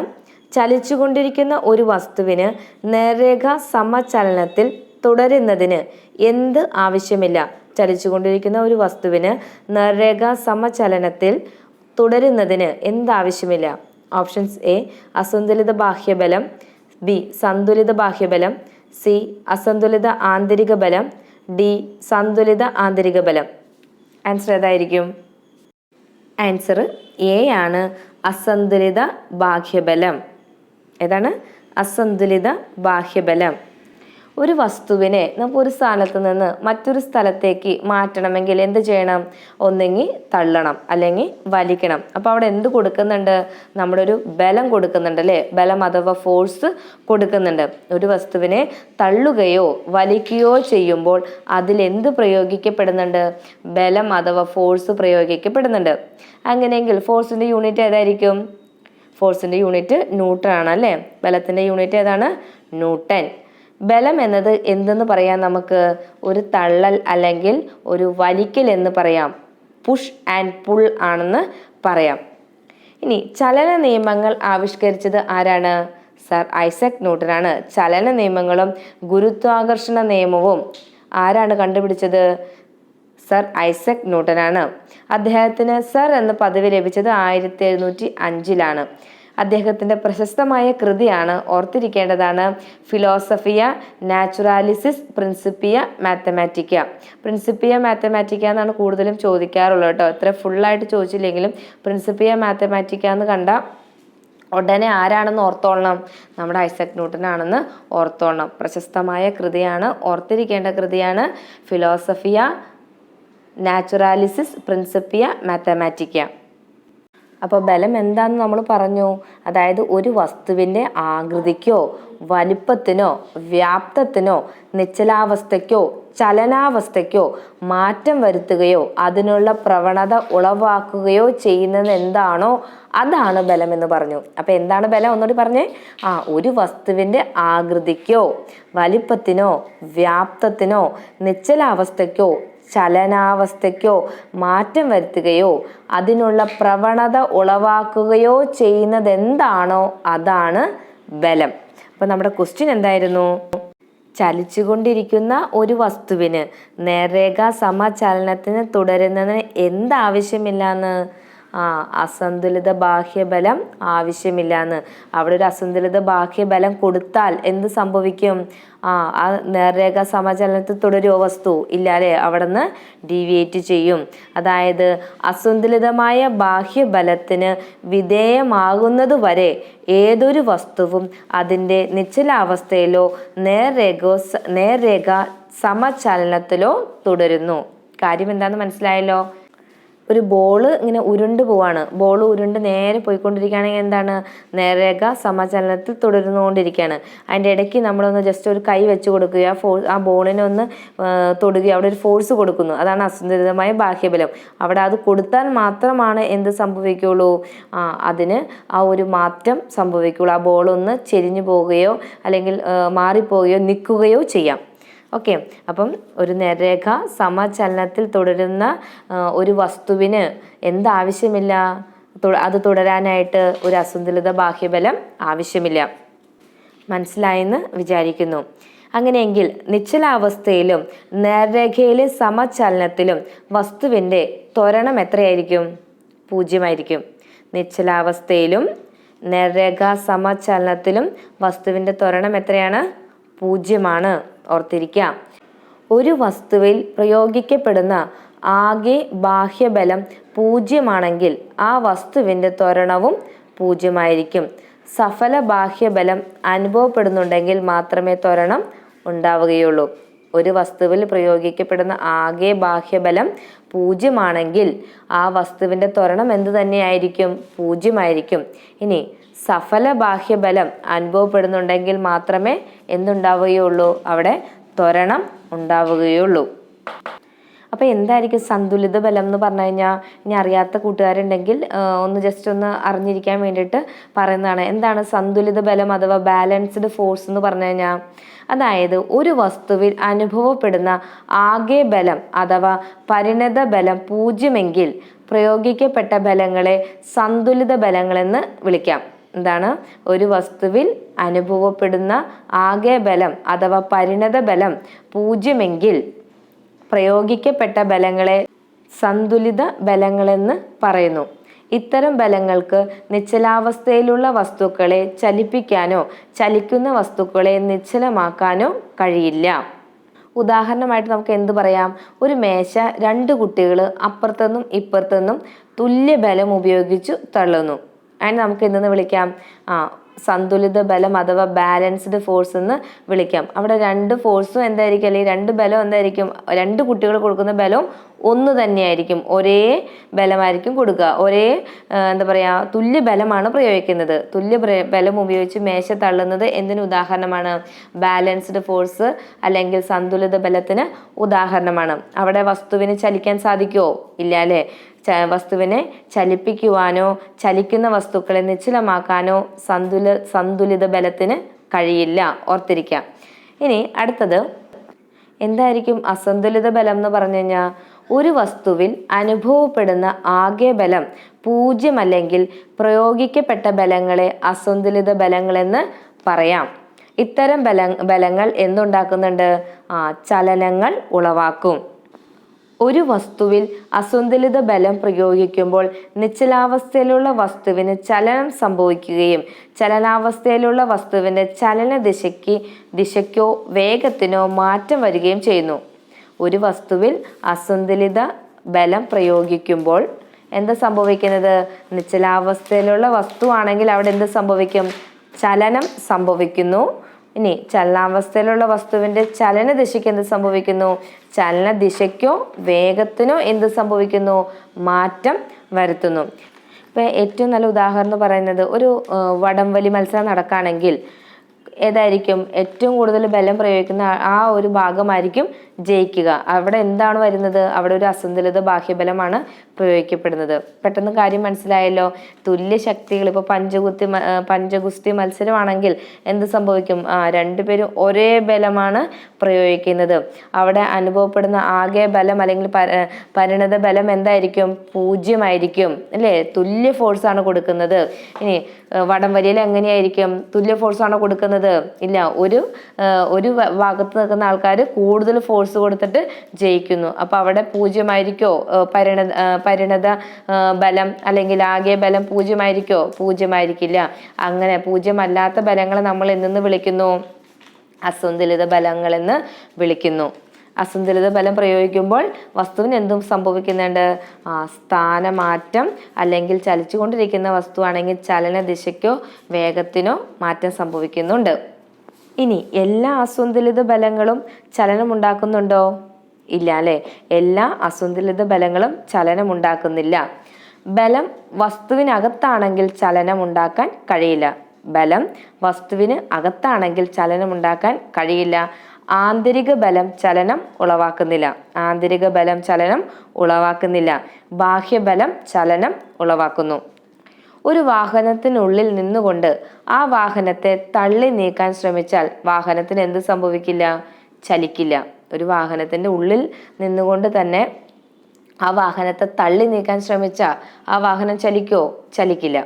[SPEAKER 1] ചലിച്ചുകൊണ്ടിരിക്കുന്ന ഒരു വസ്തുവിന് നേർരേഖ സമചലനത്തിൽ തുടരുന്നതിന് എന്ത് ആവശ്യമില്ല? ചലിച്ചുകൊണ്ടിരിക്കുന്ന ഒരു വസ്തുവിന് നേർരേഖ സമചലനത്തിൽ തുടരുന്നതിന് എന്താവശ്യമില്ല? ഓപ്ഷൻസ്: എ അസന്തുലിത ബാഹ്യബലം, ബി സന്തുലിത ബാഹ്യബലം, സി അസന്തുലിത ആന്തരിക ബലം, ഡി സന്തുലിത ആന്തരിക ബലം. ആൻസർ ഏതായിരിക്കും? ആൻസർ എ ആണ്, അസന്തുലിത ബാഹ്യബലം. ഏതാണ്? അസന്തുലിത ബാഹ്യബലം. ഒരു വസ്തുവിനെ നമുക്ക് ഒരു സ്ഥലത്ത് നിന്ന് മറ്റൊരു സ്ഥലത്തേക്ക് മാറ്റണമെങ്കിൽ എന്ത് ചെയ്യണം? ഒന്നെങ്കിൽ തള്ളണം അല്ലെങ്കിൽ വലിക്കണം. അപ്പോൾ അവിടെ എന്ത് കൊടുക്കുന്നുണ്ട്? നമ്മുടെ ഒരു ബലം കൊടുക്കുന്നുണ്ട് അല്ലേ? ബലം അഥവാ ഫോഴ്സ് കൊടുക്കുന്നുണ്ട്. ഒരു വസ്തുവിനെ തള്ളുകയോ വലിക്കുകയോ ചെയ്യുമ്പോൾ അതിലെന്ത് പ്രയോഗിക്കപ്പെടുന്നുണ്ട്? ബലം അഥവാ ഫോഴ്സ് പ്രയോഗിക്കപ്പെടുന്നുണ്ട്. അങ്ങനെയെങ്കിൽ ഫോഴ്സിൻ്റെ യൂണിറ്റ് ഏതായിരിക്കും? ഫോഴ്സിൻ്റെ യൂണിറ്റ് ന്യൂട്ടൺ ആണ് അല്ലേ? ബലത്തിൻ്റെ യൂണിറ്റ് ഏതാണ്? ന്യൂട്ടൺ. ബലം എന്നത് എന്തെന്ന് പറയാം നമുക്ക്? ഒരു തള്ളൽ അല്ലെങ്കിൽ ഒരു വലിക്കൽ എന്ന് പറയാം. പുഷ് ആൻഡ് പുൾ ആണെന്ന് പറയാം. ഇനി ചലന നിയമങ്ങൾ ആവിഷ്കരിച്ചത് ആരാണ്? സർ ഐസക് ന്യൂട്ടൺ ആണ്. ചലന നിയമങ്ങളും ഗുരുത്വാകർഷണ നിയമവും ആരാണ് കണ്ടുപിടിച്ചത്? സർ ഐസക് ന്യൂട്ടൺ ആണ്. അദ്ദേഹത്തിന് സർ എന്ന പദവി ലഭിച്ചത് 1705-ലാണ്. അദ്ദേഹത്തിൻ്റെ പ്രശസ്തമായ കൃതിയാണ്, ഓർത്തിരിക്കേണ്ടതാണ്, ഫിലോസഫിയ നാച്ചുറാലിസിസ് പ്രിൻസിപ്പിയ മാത്തമാറ്റിക്ക. പ്രിൻസിപ്പിയ മാത്തമാറ്റിക്ക എന്നാണ് കൂടുതലും ചോദിക്കാറുള്ളത് കേട്ടോ. ഇത്ര ഫുള്ളായിട്ട് ചോദിച്ചില്ലെങ്കിലും പ്രിൻസിപ്പിയ മാത്തമാറ്റിക്ക എന്ന് കണ്ട ഉടനെ ആരാണെന്ന് ഓർത്തോളണം? നമ്മുടെ ഐസക് ന്യൂട്ടൺ ആണെന്ന് ഓർത്തോളണം. പ്രശസ്തമായ കൃതിയാണ്, ഓർത്തിരിക്കേണ്ട കൃതിയാണ് ഫിലോസഫിയ നാച്ചുറാലിസിസ് പ്രിൻസിപ്പിയ മാത്തമാറ്റിക്ക. അപ്പോൾ ബലം എന്താണെന്ന് നമ്മൾ പറഞ്ഞു. അതായത് ഒരു വസ്തുവിൻ്റെ ആകൃതിക്കോ വലിപ്പത്തിനോ വ്യാപ്തത്തിനോ നിശ്ചലാവസ്ഥയ്ക്കോ ചലനാവസ്ഥയ്ക്കോ മാറ്റം വരുത്തുകയോ അതിനുള്ള പ്രവണത ഉളവാക്കുകയോ ചെയ്യുന്നത് എന്താണോ അതാണ് ബലം എന്ന് പറഞ്ഞു. അപ്പോൾ എന്താണ് ബലം? ഒന്നുകൂടി പറഞ്ഞേ. ഒരു വസ്തുവിൻ്റെ ആകൃതിക്കോ വലിപ്പത്തിനോ വ്യാപ്തത്തിനോ നിശ്ചലാവസ്ഥയ്ക്കോ ചലനാവസ്ഥയ്ക്കോ മാറ്റം വരുത്തുകയോ അതിനുള്ള പ്രവണത ഉളവാക്കുകയോ ചെയ്യുന്നത് എന്താണോ അതാണ് ബലം. അപ്പോൾ നമ്മുടെ ക്വസ്റ്റ്യൻ എന്തായിരുന്നു? ചലിച്ചുകൊണ്ടിരിക്കുന്ന ഒരു വസ്തുവിന് നേർരേഖ സമചലനത്തിന് തുടരുന്നതിന് എന്താവശ്യമില്ലാന്ന്? അസന്തുലിത ബാഹ്യബലം ആവശ്യമില്ലാന്ന്. അവിടെ ഒരു അസന്തുലിത ബാഹ്യബലം കൊടുത്താൽ എന്ത് സംഭവിക്കും? ആ നേർരേഖ സമചലനത്തിൽ തുടരുമോ വസ്തു? ഇല്ല അല്ലേ? അവിടെ നിന്ന് ഡീവിയേറ്റ് ചെയ്യും. അതായത് അസന്തുലിതമായ ബാഹ്യബലത്തിന് വിധേയമാകുന്നത് വരെ ഏതൊരു വസ്തുവും അതിൻ്റെ നിശ്ചലാവസ്ഥയിലോ നേർരേഖ സമചലനത്തിലോ തുടരുന്നു. കാര്യം എന്താണെന്ന് മനസ്സിലായല്ലോ? ഒരു ബോള് ഇങ്ങനെ ഉരുണ്ട് പോവാണ്. ബോൾ ഉരുണ്ട് നേരെ പോയിക്കൊണ്ടിരിക്കുകയാണെങ്കിൽ എന്താണ്? നേർരേഖ സമചലനത്തിൽ തുടർന്നുകൊണ്ടിരിക്കുകയാണ്. അതിൻ്റെ ഇടയ്ക്ക് നമ്മളൊന്ന് ജസ്റ്റ് ഒരു കൈ വെച്ച് കൊടുക്കുക, ആ ബോളിനെ ഒന്ന് തൊടുക, അവിടെ ഒരു ഫോഴ്സ് കൊടുക്കുന്നു. അതാണ് അസന്തുലിതമായ ബാഹ്യബലം. അവിടെ അത് കൊടുത്താൽ മാത്രമാണ് എന്ത് സംഭവിക്കുകയുള്ളൂ? അതിന് ആ ഒരു മാറ്റം സംഭവിക്കുകയുള്ളൂ. ആ ബോളൊന്ന് ചെരിഞ്ഞു പോവുകയോ അല്ലെങ്കിൽ മാറിപ്പോവുകയോ നിൽക്കുകയോ ചെയ്യാം. ഓക്കെ. അപ്പം ഒരു നേർരേഖ സമചലനത്തിൽ തുടരുന്ന ഒരു വസ്തുവിന് എന്താവശ്യമില്ല? അത് തുടരാനായിട്ട് ഒരു അസന്തുലിത ബാഹ്യബലം ആവശ്യമില്ല. മനസ്സിലായെന്ന് വിചാരിക്കുന്നു. അങ്ങനെയെങ്കിൽ നിശ്ചലാവസ്ഥയിലും നേർരേഖയിലെ സമചലനത്തിലും വസ്തുവിൻ്റെ ത്വരണം എത്രയായിരിക്കും? 0 നിശ്ചലാവസ്ഥയിലും നേർരേഖ സമചലനത്തിലും വസ്തുവിൻ്റെ ത്വരണം എത്രയാണ്? 0. ഓർത്തിരിക്കാം. ഒരു വസ്തുവിൽ പ്രയോഗിക്കപ്പെടുന്ന ആകെ ബാഹ്യബലം 0 ആ വസ്തുവിൻ്റെ ത്വരണവും 0. സഫല ബാഹ്യബലം അനുഭവപ്പെടുന്നുണ്ടെങ്കിൽ മാത്രമേ ത്വരണം ഉണ്ടാവുകയുള്ളൂ. ഒരു വസ്തുവിൽ പ്രയോഗിക്കപ്പെടുന്ന ആകെ ബാഹ്യബലം 0 ആ വസ്തുവിൻ്റെ ത്വരണം എന്ത് തന്നെയായിരിക്കും? 0. ഇനി സഫല ബാഹ്യബലം അനുഭവപ്പെടുന്നുണ്ടെങ്കിൽ മാത്രമേ എന്തുണ്ടാവുകയുള്ളൂ? അവിടെ ത്വരണം ഉണ്ടാവുകയുള്ളൂ. അപ്പോൾ എന്തായിരിക്കും സന്തുലിത ബലം എന്ന് പറഞ്ഞു കഴിഞ്ഞാൽ, ഇനി അറിയാത്ത കൂട്ടുകാരുണ്ടെങ്കിൽ ഒന്ന് ജസ്റ്റ് ഒന്ന് അറിഞ്ഞിരിക്കാൻ വേണ്ടിയിട്ട് പറയുന്നതാണ്. എന്താണ് സന്തുലിത ബലം അഥവാ ബാലൻസ്ഡ് ഫോഴ്സ് എന്ന് പറഞ്ഞു കഴിഞ്ഞാൽ? അതായത് ഒരു വസ്തുവിൽ അനുഭവപ്പെടുന്ന ആകെ ബലം അഥവാ പരിണത ബലം 0 പ്രയോഗിക്കപ്പെട്ട ബലങ്ങളെ സന്തുലിത ബലങ്ങളെന്ന് വിളിക്കാം. എന്താണ്? ഒരു വസ്തുവിൽ അനുഭവപ്പെടുന്ന ആകെ ബലം അഥവാ പരിണത ബലം 0 പ്രയോഗിക്കപ്പെട്ട ബലങ്ങളെ സന്തുലിത ബലങ്ങളെന്ന് പറയുന്നു. ഇത്തരം ബലങ്ങൾക്ക് നിശ്ചലാവസ്ഥയിലുള്ള വസ്തുക്കളെ ചലിപ്പിക്കാനോ ചലിക്കുന്ന വസ്തുക്കളെ നിശ്ചലമാക്കാനോ കഴിയില്ല. ഉദാഹരണമായിട്ട് നമുക്ക് എന്ത് പറയാം? ഒരു മേശ 2 കുട്ടികൾ അപ്പുറത്തുനിന്നും ഇപ്പുറത്തുനിന്നും തുല്യ ബലം ഉപയോഗിച്ചു തള്ളുന്നു. അതിന് നമുക്ക് എന്തെന്ന് വിളിക്കാം? സന്തുലിത ബലം അഥവാ ബാലൻസ്ഡ് ഫോഴ്സ് എന്ന് വിളിക്കാം. അവിടെ 2 ഫോഴ്സും എന്തായിരിക്കും, അല്ലെങ്കിൽ 2 ബലം എന്തായിരിക്കും? 2 കുട്ടികൾ കൊടുക്കുന്ന ബലവും ഒന്ന് തന്നെയായിരിക്കും. ഒരേ ബലമായിരിക്കും കൊടുക്കുക. ഒരേ എന്താ പറയുക, തുല്യ ബലമാണ് പ്രയോഗിക്കുന്നത്. തുല്യ ബലം ഉപയോഗിച്ച് മേശ തള്ളുന്നത് എന്തിന് ഉദാഹരണമാണ്? ബാലൻസ്ഡ് ഫോഴ്സ് അല്ലെങ്കിൽ സന്തുലിത ബലത്തിന് ഉദാഹരണമാണ്. അവിടെ വസ്തുവിന് ചലിക്കാൻ സാധിക്കുമോ? ഇല്ല അല്ലേ? വസ്തുവിനെ ചലിപ്പിക്കുവാനോ ചലിക്കുന്ന വസ്തുക്കളെ നിശ്ചലമാക്കാനോ സന്തുലിത ബലത്തിന് കഴിയില്ല. ഓർത്തിരിക്കാം. ഇനി അടുത്തത് എന്തായിരിക്കും അസന്തുലിത ബലം എന്ന് പറഞ്ഞു കഴിഞ്ഞാൽ? ഒരു വസ്തുവിൽ അനുഭവപ്പെടുന്ന ആകെ ബലം 0 പ്രയോഗിക്കപ്പെട്ട ബലങ്ങളെ അസന്തുലിത ബലങ്ങളെന്ന് പറയാം. ഇത്തരം ബലങ്ങൾ എന്തുണ്ടാക്കുന്നുണ്ട്? ചലനങ്ങൾ ഉളവാക്കും. ഒരു വസ്തുവിൽ അസന്തുലിത ബലം പ്രയോഗിക്കുമ്പോൾ നിശ്ചലാവസ്ഥയിലുള്ള വസ്തുവിന് ചലനം സംഭവിക്കുകയും ചലനാവസ്ഥയിലുള്ള വസ്തുവിൻ്റെ ചലന ദിശയ്ക്കോ വേഗത്തിനോ മാറ്റം വരികയും ചെയ്യുന്നു. ഒരു വസ്തുവിൽ അസന്തുലിത ബലം പ്രയോഗിക്കുമ്പോൾ എന്താ സംഭവിക്കുന്നത്? നിശ്ചലാവസ്ഥയിലുള്ള വസ്തുവാണെങ്കിൽ അവിടെ എന്ത് സംഭവിക്കും? ചലനം സംഭവിക്കുന്നു. ഇനി ചലനാവസ്ഥയിലുള്ള വസ്തുവിൻ്റെ ചലന ദിശയ്ക്ക് എന്ത് സംഭവിക്കുന്നു? ചലന ദിശയ്ക്കോ വേഗത്തിനോ എന്ത് സംഭവിക്കുന്നു? മാറ്റം വരുത്തുന്നു. ഇപ്പം ഏറ്റവും നല്ല ഉദാഹരണം പറയുന്നത്, ഒരു വടംവലി മത്സരം നടക്കുകയാണെങ്കിൽ ഏതായിരിക്കും ഏറ്റവും കൂടുതൽ ബലം പ്രയോഗിക്കുന്ന ആ ഒരു ഭാഗമായിരിക്കും ജയിക്കുക. അവിടെ എന്താണ് വരുന്നത്? അവിടെ ഒരു അസന്തുലിത ബാഹ്യബലമാണ് പ്രയോഗിക്കപ്പെടുന്നത്. പെട്ടെന്ന് കാര്യം മനസ്സിലായല്ലോ. തുല്യ ശക്തികൾ, ഇപ്പോൾ പഞ്ചഗുസ്തി മത്സരമാണെങ്കിൽ എന്ത് സംഭവിക്കും? 2 പേരും ഒരേ ബലമാണ് പ്രയോഗിക്കുന്നത്. അവിടെ അനുഭവപ്പെടുന്ന ആകെ ബലം അല്ലെങ്കിൽ പരിണത ബലം എന്തായിരിക്കും? 0 അല്ലേ? തുല്യ ഫോഴ്സാണ് കൊടുക്കുന്നത്. ഇനി വടംവലിയിൽ എങ്ങനെയായിരിക്കും? തുല്യ ഫോഴ്സാണ് കൊടുക്കുന്നത്? ഇല്ല. ഒരു ഭാഗത്ത് നിൽക്കുന്ന ആൾക്കാർ കൂടുതൽ ഫോഴ്സ് കൊടുത്തിട്ട് ജയിക്കുന്നു. അപ്പൊ അവിടെ 0 പരിണത ബലം അല്ലെങ്കിൽ ആകെ ബലം 0 0 അങ്ങനെ 0 അല്ലാത്ത ബലങ്ങളെ നമ്മൾ എന്തെന്ന് വിളിക്കുന്നു? അസന്തുലിത ബലങ്ങളെന്ന് വിളിക്കുന്നു. അസന്തുലിത ബലം പ്രയോഗിക്കുമ്പോൾ വസ്തുവിന് എന്തും സംഭവിക്കുന്നുണ്ട്? സ്ഥാനമാറ്റം, അല്ലെങ്കിൽ ചലിച്ചുകൊണ്ടിരിക്കുന്ന വസ്തുവാണെങ്കിൽ ചലന ദിശയ്ക്കോ വേഗത്തിനോ മാറ്റം സംഭവിക്കുന്നുണ്ട്. ഇനി എല്ലാ അസന്തുലിത ബലങ്ങളും ചലനമുണ്ടാക്കുന്നുണ്ടോ? ഇല്ല അല്ലേ? എല്ലാ അസന്തുലിത ബലങ്ങളും ചലനമുണ്ടാക്കുന്നില്ല. ബലം വസ്തുവിനകത്താണെങ്കിൽ ചലനമുണ്ടാക്കാൻ കഴിയില്ല. ബലം വസ്തുവിന് അകത്താണെങ്കിൽ ചലനമുണ്ടാക്കാൻ കഴിയില്ല. ആന്തരിക ബലം ചലനം ഉളവാക്കുന്നില്ല. ആന്തരിക ബലം ചലനം ഉളവാക്കുന്നില്ല. ബാഹ്യബലം ചലനം ഉളവാക്കുന്നു. ഒരു വാഹനത്തിനുള്ളിൽ നിന്നുകൊണ്ട് ആ വാഹനത്തെ തള്ളി നീക്കാൻ ശ്രമിച്ചാൽ വാഹനത്തിന് എന്ത് സംഭവിക്കില്ല? ചലിക്കില്ല. ഒരു വാഹനത്തിൻ്റെ ഉള്ളിൽ നിന്നുകൊണ്ട് തന്നെ ആ വാഹനത്തെ തള്ളി നീക്കാൻ ശ്രമിച്ചാൽ ആ വാഹനം ചലിക്കോ? ചലിക്കില്ല.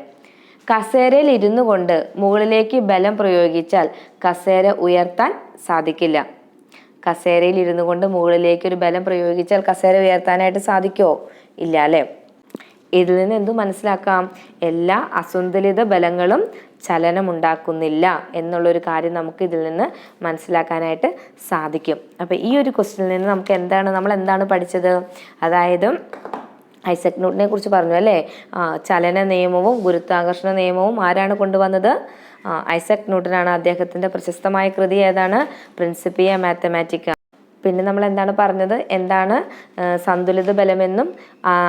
[SPEAKER 1] കസേരയിൽ ഇരുന്നു കൊണ്ട് മുകളിലേക്ക് ബലം പ്രയോഗിച്ചാൽ കസേര ഉയർത്താൻ സാധിക്കില്ല. കസേരയിൽ ഇരുന്നു കൊണ്ട് മുകളിലേക്ക് ഒരു ബലം പ്രയോഗിച്ചാൽ കസേര ഉയർത്താനായിട്ട് സാധിക്കുമോ? ഇല്ല അല്ലേ? ഇതിൽ നിന്ന് എന്തു മനസ്സിലാക്കാം? എല്ലാ അസന്തുലിത ബലങ്ങളും ചലനമുണ്ടാക്കുന്നില്ല എന്നുള്ളൊരു കാര്യം നമുക്ക് ഇതിൽ നിന്ന് മനസ്സിലാക്കാനായിട്ട് സാധിക്കും. അപ്പം ഈ ഒരു ക്വസ്റ്റ്യനിൽ നിന്ന് നമുക്ക് നമ്മൾ എന്താണ് പഠിച്ചത്? അതായത് ഐസക് ന്യൂട്ടനെ കുറിച്ച് പറഞ്ഞു അല്ലേ? ചലന നിയമവും ഗുരുത്വാകർഷണ നിയമവും ആരാണ് കൊണ്ടുവന്നത്? ഐസക് ന്യൂട്ടനാണ്. അദ്ദേഹത്തിൻ്റെ പ്രശസ്തമായ കൃതി ഏതാണ്? Principia Mathematica. പിന്നെ നമ്മൾ എന്താണ് പറഞ്ഞത്? എന്താണ് സന്തുലിത ബലമെന്നും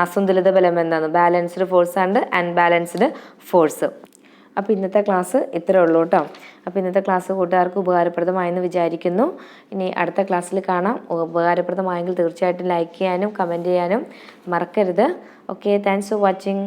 [SPEAKER 1] അസന്തുലിത ബലം എന്താണ്? Balanced force and unbalanced force. അപ്പോൾ ഇന്നത്തെ ക്ലാസ് ഇത്രേ ഉള്ളൂ കേട്ടോ. അപ്പോൾ ഇന്നത്തെ ക്ലാസ് കൂട്ടുകാർക്ക് ഉപകാരപ്രദമായെന്ന് വിചാരിക്കുന്നു. ഇനി അടുത്ത ക്ലാസ്സിൽ കാണാം. ഉപകാരപ്രദമായെങ്കിൽ തീർച്ചയായിട്ടും ലൈക്ക് ചെയ്യാനും കമൻറ്റ് ചെയ്യാനും മറക്കരുത്. Okay, thanks for watching.